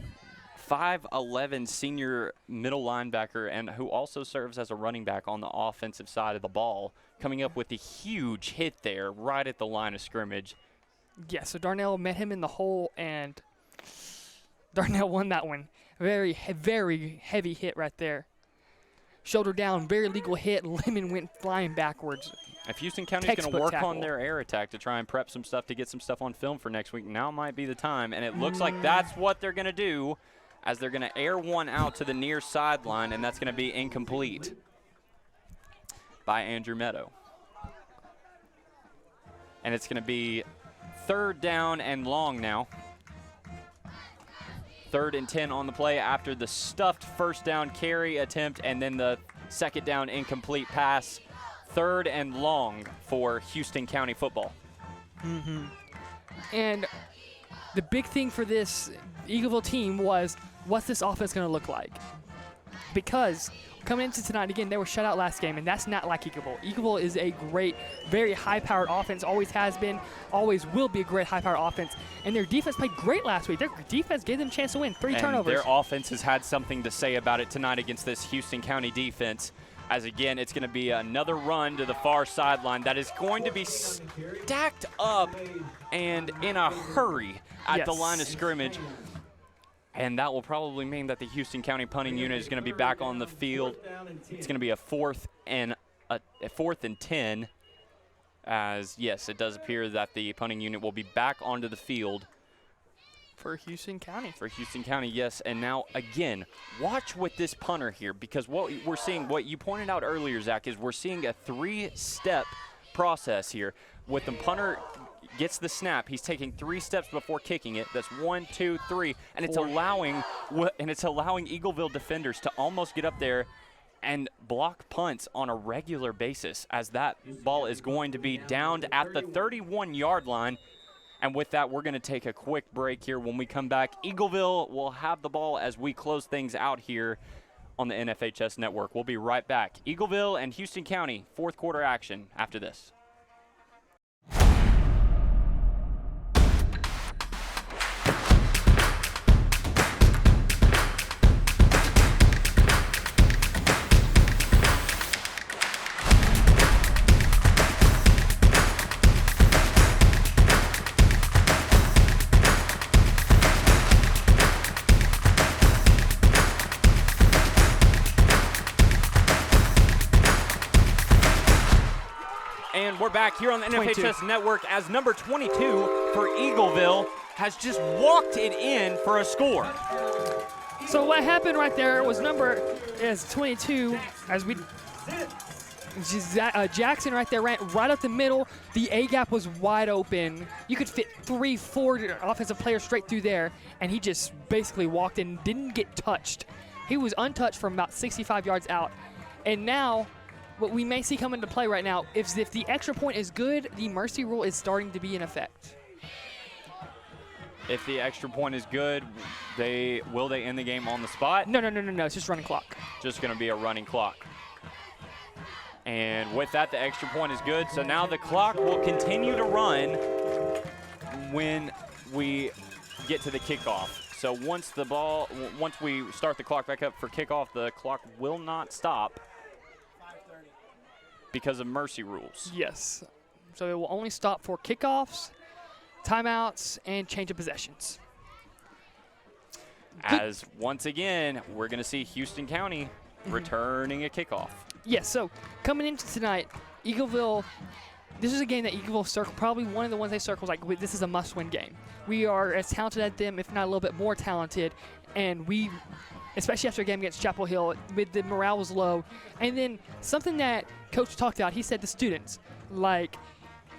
5'11" senior middle linebacker, and who also serves as a running back on the offensive side of the ball, coming up with a huge hit there right at the line of scrimmage. Yeah, so Darnell met him in the hole, and Darnell won that one. Very heavy hit right there. Shoulder down, very legal hit. Lemon went flying backwards. If Houston County's going to work on their air attack to try and prep some stuff to get some stuff on film for next week, now might be the time. And it looks like that's what they're going to do, as they're going to air one out to the near sideline, and that's going to be incomplete by Andrew Meadow. And it's going to be third down and long now. 3rd and 10 on the play after the stuffed first down carry attempt and then the second down incomplete pass. 3rd and long for Houston County football. And the big thing for this Eagleville team was, what's this offense going to look like? Because coming into tonight, again, they were shut out last game, and that's not like Eagleville. Eagleville is a great, very high-powered offense, always has been, always will be a great high-powered offense. And their defense played great last week. Their defense gave them a chance to win, 3 turnovers. Their offense has had something to say about it tonight against this Houston County defense. As again, it's going to be another run to the far sideline that is going to be stacked up and in a hurry at the line of scrimmage. And that will probably mean that the Houston County punting unit is going to be back on the field. It's going to be a 4th and 10. As yes, it does appear that the punting unit will be back onto the field. For Houston County. For Houston County, yes. And now, again, watch with this punter here, because what we're seeing, what you pointed out earlier, Zach, is we're seeing a 3-step process here. With the punter gets the snap, he's taking 3 steps before kicking it. That's 1, 2, 3, and it's allowing Eagleville defenders to almost get up there and block punts on a regular basis, as that ball is going to be downed at the 31-yard line. And with that, we're going to take a quick break here. When we come back, Eagleville will have the ball as we close things out here on the NFHS Network. We'll be right back. Eagleville and Houston County, 4th quarter action after this. We're back here on the NFHS Network as number 22 for Eagleville has just walked it in for a score. So what happened right there was number 22 as we Jackson right there ran right up the middle. The A gap was wide open. You could fit 3-4 offensive players straight through there, and he just basically walked in, didn't get touched. He was untouched from about 65 yards out. And now what we may see come into play right now is if the extra point is good, the mercy rule is starting to be in effect. If the extra point is good, will they end the game on the spot? No. It's just running clock. Just going to be a running clock. And with that, the extra point is good. So now the clock will continue to run when we get to the kickoff. So once we start the clock back up for kickoff, the clock will not stop because of mercy rules. Yes. So it will only stop for kickoffs, timeouts, and change of possessions. As once again, we're going to see Houston County returning a kickoff. Yes, so coming into tonight, Eagleville, this is a game that Eagleville circled, probably one of the ones they circled, like, this is a must-win game. We are as talented as them, if not a little bit more talented, and we, especially after a game against Chapel Hill, the morale was low. And then something that Coach talked about, he said the students, like,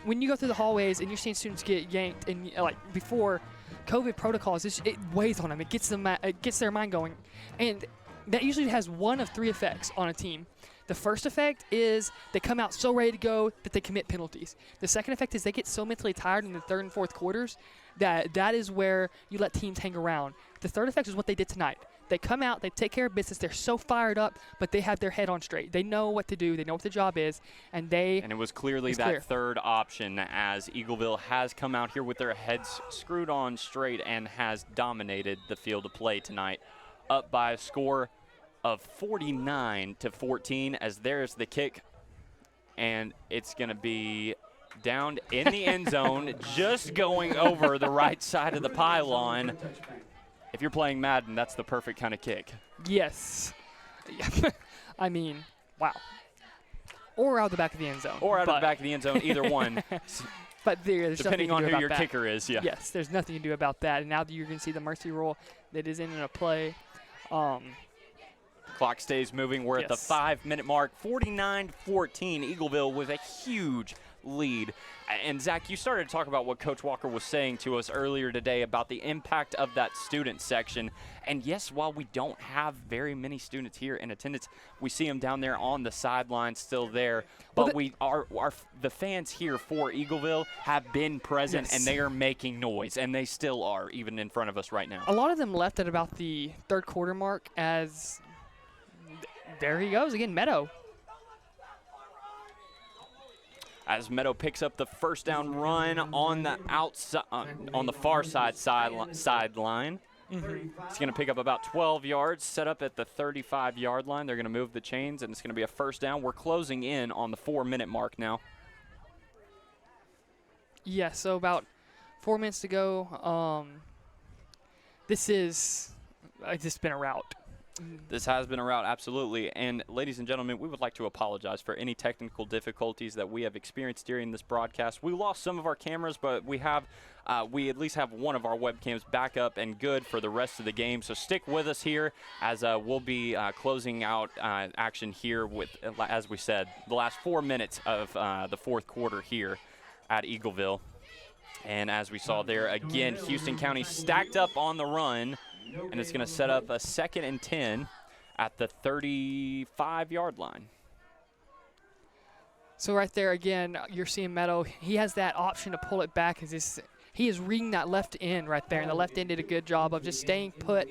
when you go through the hallways and you're seeing students get yanked, and like before COVID protocols, it weighs on them. It gets their mind going, and that usually has one of 3 effects on a team. The first effect is they come out so ready to go that they commit penalties. The second effect is they get so mentally tired in the 3rd and 4th quarters that is where you let teams hang around. The third effect is what they did tonight. They come out, they take care of business, they're so fired up, but they have their head on straight. They know what to do, they know what the job is, and it was clearly that third option, as Eagleville has come out here with their heads screwed on straight and has dominated the field of play tonight, up by a score of 49-14, as there's the kick, and it's going to be down in the end zone, just going over the right side of the pylon. If you're playing Madden, that's the perfect kind of kick. Yes. I mean, wow. Or out of the back of the end zone. Or out of the back of the end zone, either one. But there's depending on who your kicker is, yeah. Yes, there's nothing to do about that. And now that you're going to see the mercy rule that is in a play. Clock stays moving. We're at the 5-minute mark. 49-14. Eagleville with a huge lead. And Zach, you started to talk about what Coach Walker was saying to us earlier today about the impact of that student section. And yes, while we don't have very many students here in attendance, we see them down there on the sidelines still there. But the fans here for Eagleville have been present, and they are making noise, and they still are, even in front of us right now. A lot of them left at about the 3rd quarter mark, as there he goes again, Meadow. As Meadow picks up the first down run on the outside, on the far sideline. It's going to pick up about 12 yards, set up at the 35-yard line. They're going to move the chains, and it's going to be a first down. We're closing in on the 4-minute mark now. Yeah, so about 4 minutes to go. This has been a rout. This has been a rout, absolutely. And ladies and gentlemen, we would like to apologize for any technical difficulties that we have experienced during this broadcast. We lost some of our cameras, but we at least have one of our webcams back up and good for the rest of the game. So stick with us here, as we'll be closing out action here with, as we said, the last 4 minutes of the 4th quarter here at Eagleville. And as we saw there, again, Houston County stacked up on the run. And it's going to set up a 2nd and 10 at the 35-yard line. So right there, again, you're seeing Meadow. He has that option to pull it back. He is reading that left end right there. And the left end did a good job of just staying put,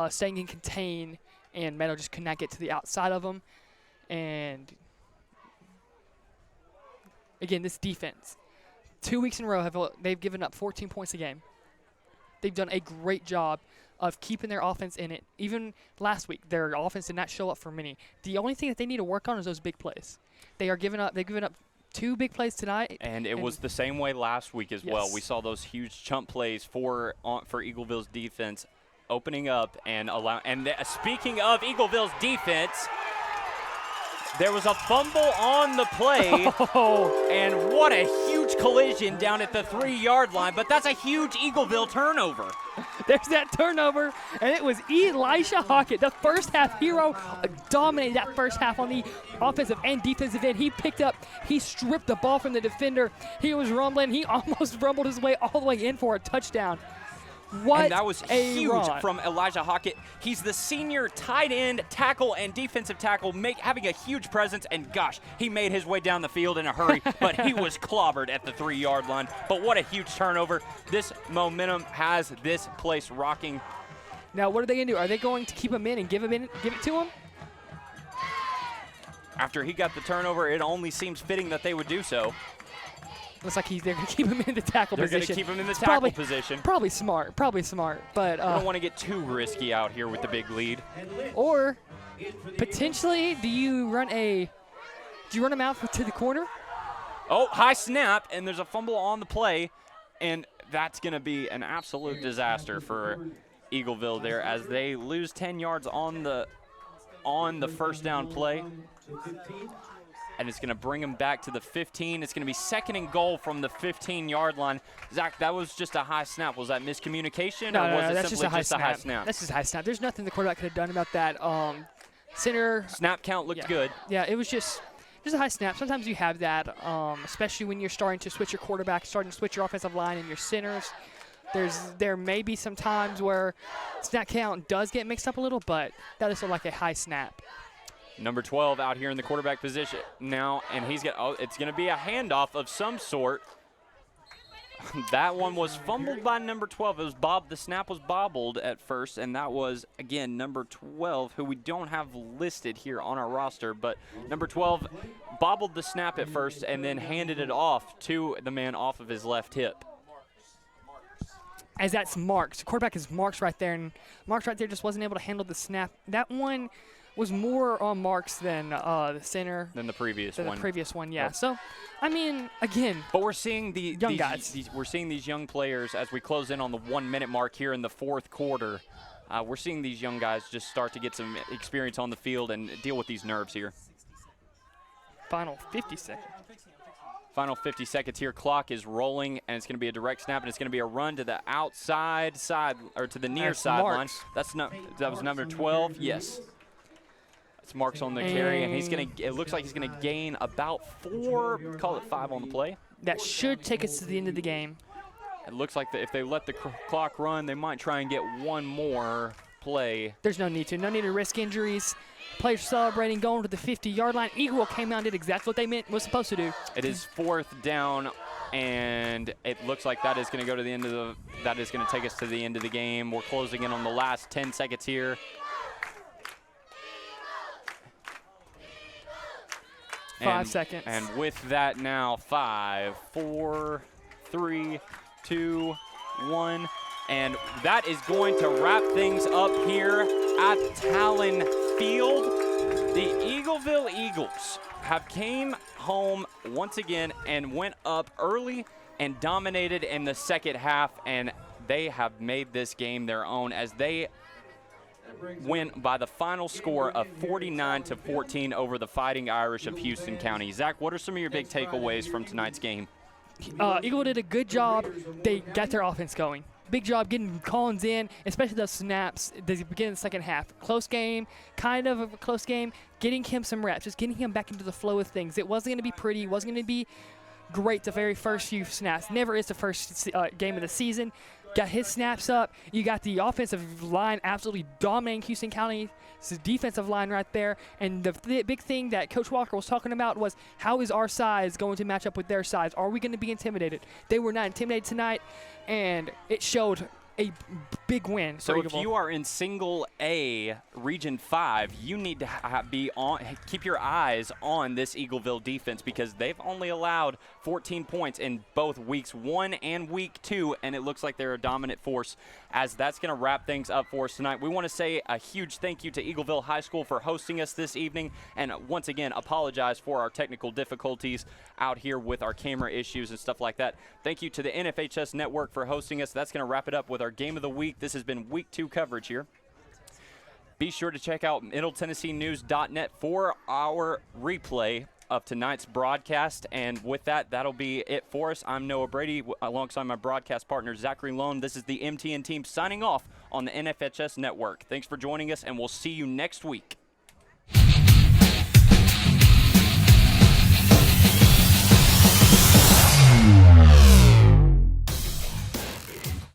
staying in contain. And Meadow just could not get to the outside of him. And, again, this defense, 2 weeks in a row, they've given up 14 points a game. They've done a great job of keeping their offense in it. Even last week, their offense did not show up for many. The only thing that they need to work on is those big plays. They've given up 2 big plays tonight. And it was the same way last week as well. We saw those huge chunk plays for Eagleville's defense opening up and speaking of Eagleville's defense, there was a fumble on the play, and what a huge collision down at the 3-yard line, but that's a huge Eagleville turnover. There's that turnover, and it was Elisha Hockett, the first half hero, dominated that first half on the offensive and defensive end. He stripped the ball from the defender. He was rumbling. He almost rumbled his way all the way in for a touchdown. And that was huge from Elijah Hockett. He's the senior tight end, tackle, and defensive tackle, having a huge presence. And gosh, he made his way down the field in a hurry, but he was clobbered at the 3-yard line. But what a huge turnover. This momentum has this place rocking. Now, what are they going to do? Are they going to keep him in and give it to him? After he got the turnover, it only seems fitting that they would do so. Looks like they're going to keep him in the tackle They're position. going to keep him in the It's tackle position. Probably smart. But I don't want to get too risky out here with the big lead. Or potentially, do you run him out to the corner? Oh, high snap, and there's a fumble on the play, and that's going to be an absolute disaster for Eagleville there as they lose 10 yards on the first down play. And it's going to bring them back to the 15. It's going to be 2nd and goal from the 15-yard line. Zach, that was just a high snap. Was that miscommunication, or was it simply just a high snap? That's just a high snap. There's nothing the quarterback could have done about that. Center. Snap count looked good. Yeah, it was just a high snap. Sometimes you have that, especially when you're starting to switch your quarterback, starting to switch your offensive line and your centers. There may be some times where snap count does get mixed up a little, but that is like a high snap. Number 12 out here in the quarterback position now, and it's going to be a handoff of some sort. That one was fumbled by number 12. It was the snap was bobbled at first, and that was, again, number 12, who we don't have listed here on our roster, but number 12 bobbled the snap at first and then handed it off to the man off of his left hip. As that's Marks. The quarterback is Marks right there, and Marks right there just wasn't able to handle the snap. That one was more on Marks than the center. Than the previous one. The previous one, yeah. Yep. So, I mean, again. But we're seeing young guys. We're seeing these young players as we close in on the 1-minute mark here in the fourth quarter. We're seeing these young guys just start to get some experience on the field and deal with these nerves here. Final 50 seconds. Final 50 seconds here. Clock is rolling, and it's going to be a direct snap, and it's going to be a run to the outside side, or to the near sideline. That was number 12. Yes. That's Marks on the carry, and it looks like he's going to gain about 4, call it 5 on the play. That should take us to the end of the game. It looks like if they let the clock run, they might try and get one more play. There's no need to. No need to risk injuries. Players celebrating, going to the 50-yard line. Eagle came out and did exactly what they was supposed to do. It is 4th down, and it looks like that is going to go to the end of that is going to take us to the end of the game. We're closing in on the last 10 seconds here. Five seconds. And with that now, 5, 4, 3, 2, 1. And that is going to wrap things up here at Talon Field. The Eagleville Eagles have came home once again and went up early and dominated in the second half, and they have made this game their own as they win by the final score of 49-14 over the Fighting Irish of Houston County. Zach, what are some of your big takeaways from tonight's game? Eagle did a good job. They got their offense going. Big job getting Collins in, especially those snaps at the beginning of the second half. Close game, kind of a close game, getting him some reps, just getting him back into the flow of things. It wasn't going to be pretty. It wasn't going to be great the very first few snaps. Never is the first game of the season. Got his snaps up. You got the offensive line absolutely dominating Houston County's defensive line right there. And the big thing that Coach Walker was talking about was, how is our size going to match up with their size? Are we going to be intimidated? They were not intimidated tonight, and it showed a big win. So if you are in Single A Region 5, you need to keep your eyes on this Eagleville defense, because they've only allowed 14 points in both weeks 1 and week 2, and it looks like they're a dominant force. As that's going to wrap things up for us tonight, we want to say a huge thank you to Eagleville High School for hosting us this evening, and once again apologize for our technical difficulties out here with our camera issues and stuff like that. Thank you to the NFHS Network for hosting us. That's going to wrap it up with our Game of the Week. This has been Week 2 coverage here. Be sure to check out MiddleTennesseeNews.net for our replay of tonight's broadcast. And with that, that'll be it for us. I'm Noah Brady alongside my broadcast partner, Zachary Lone. This is the MTN team signing off on the NFHS Network. Thanks for joining us, and we'll see you next week.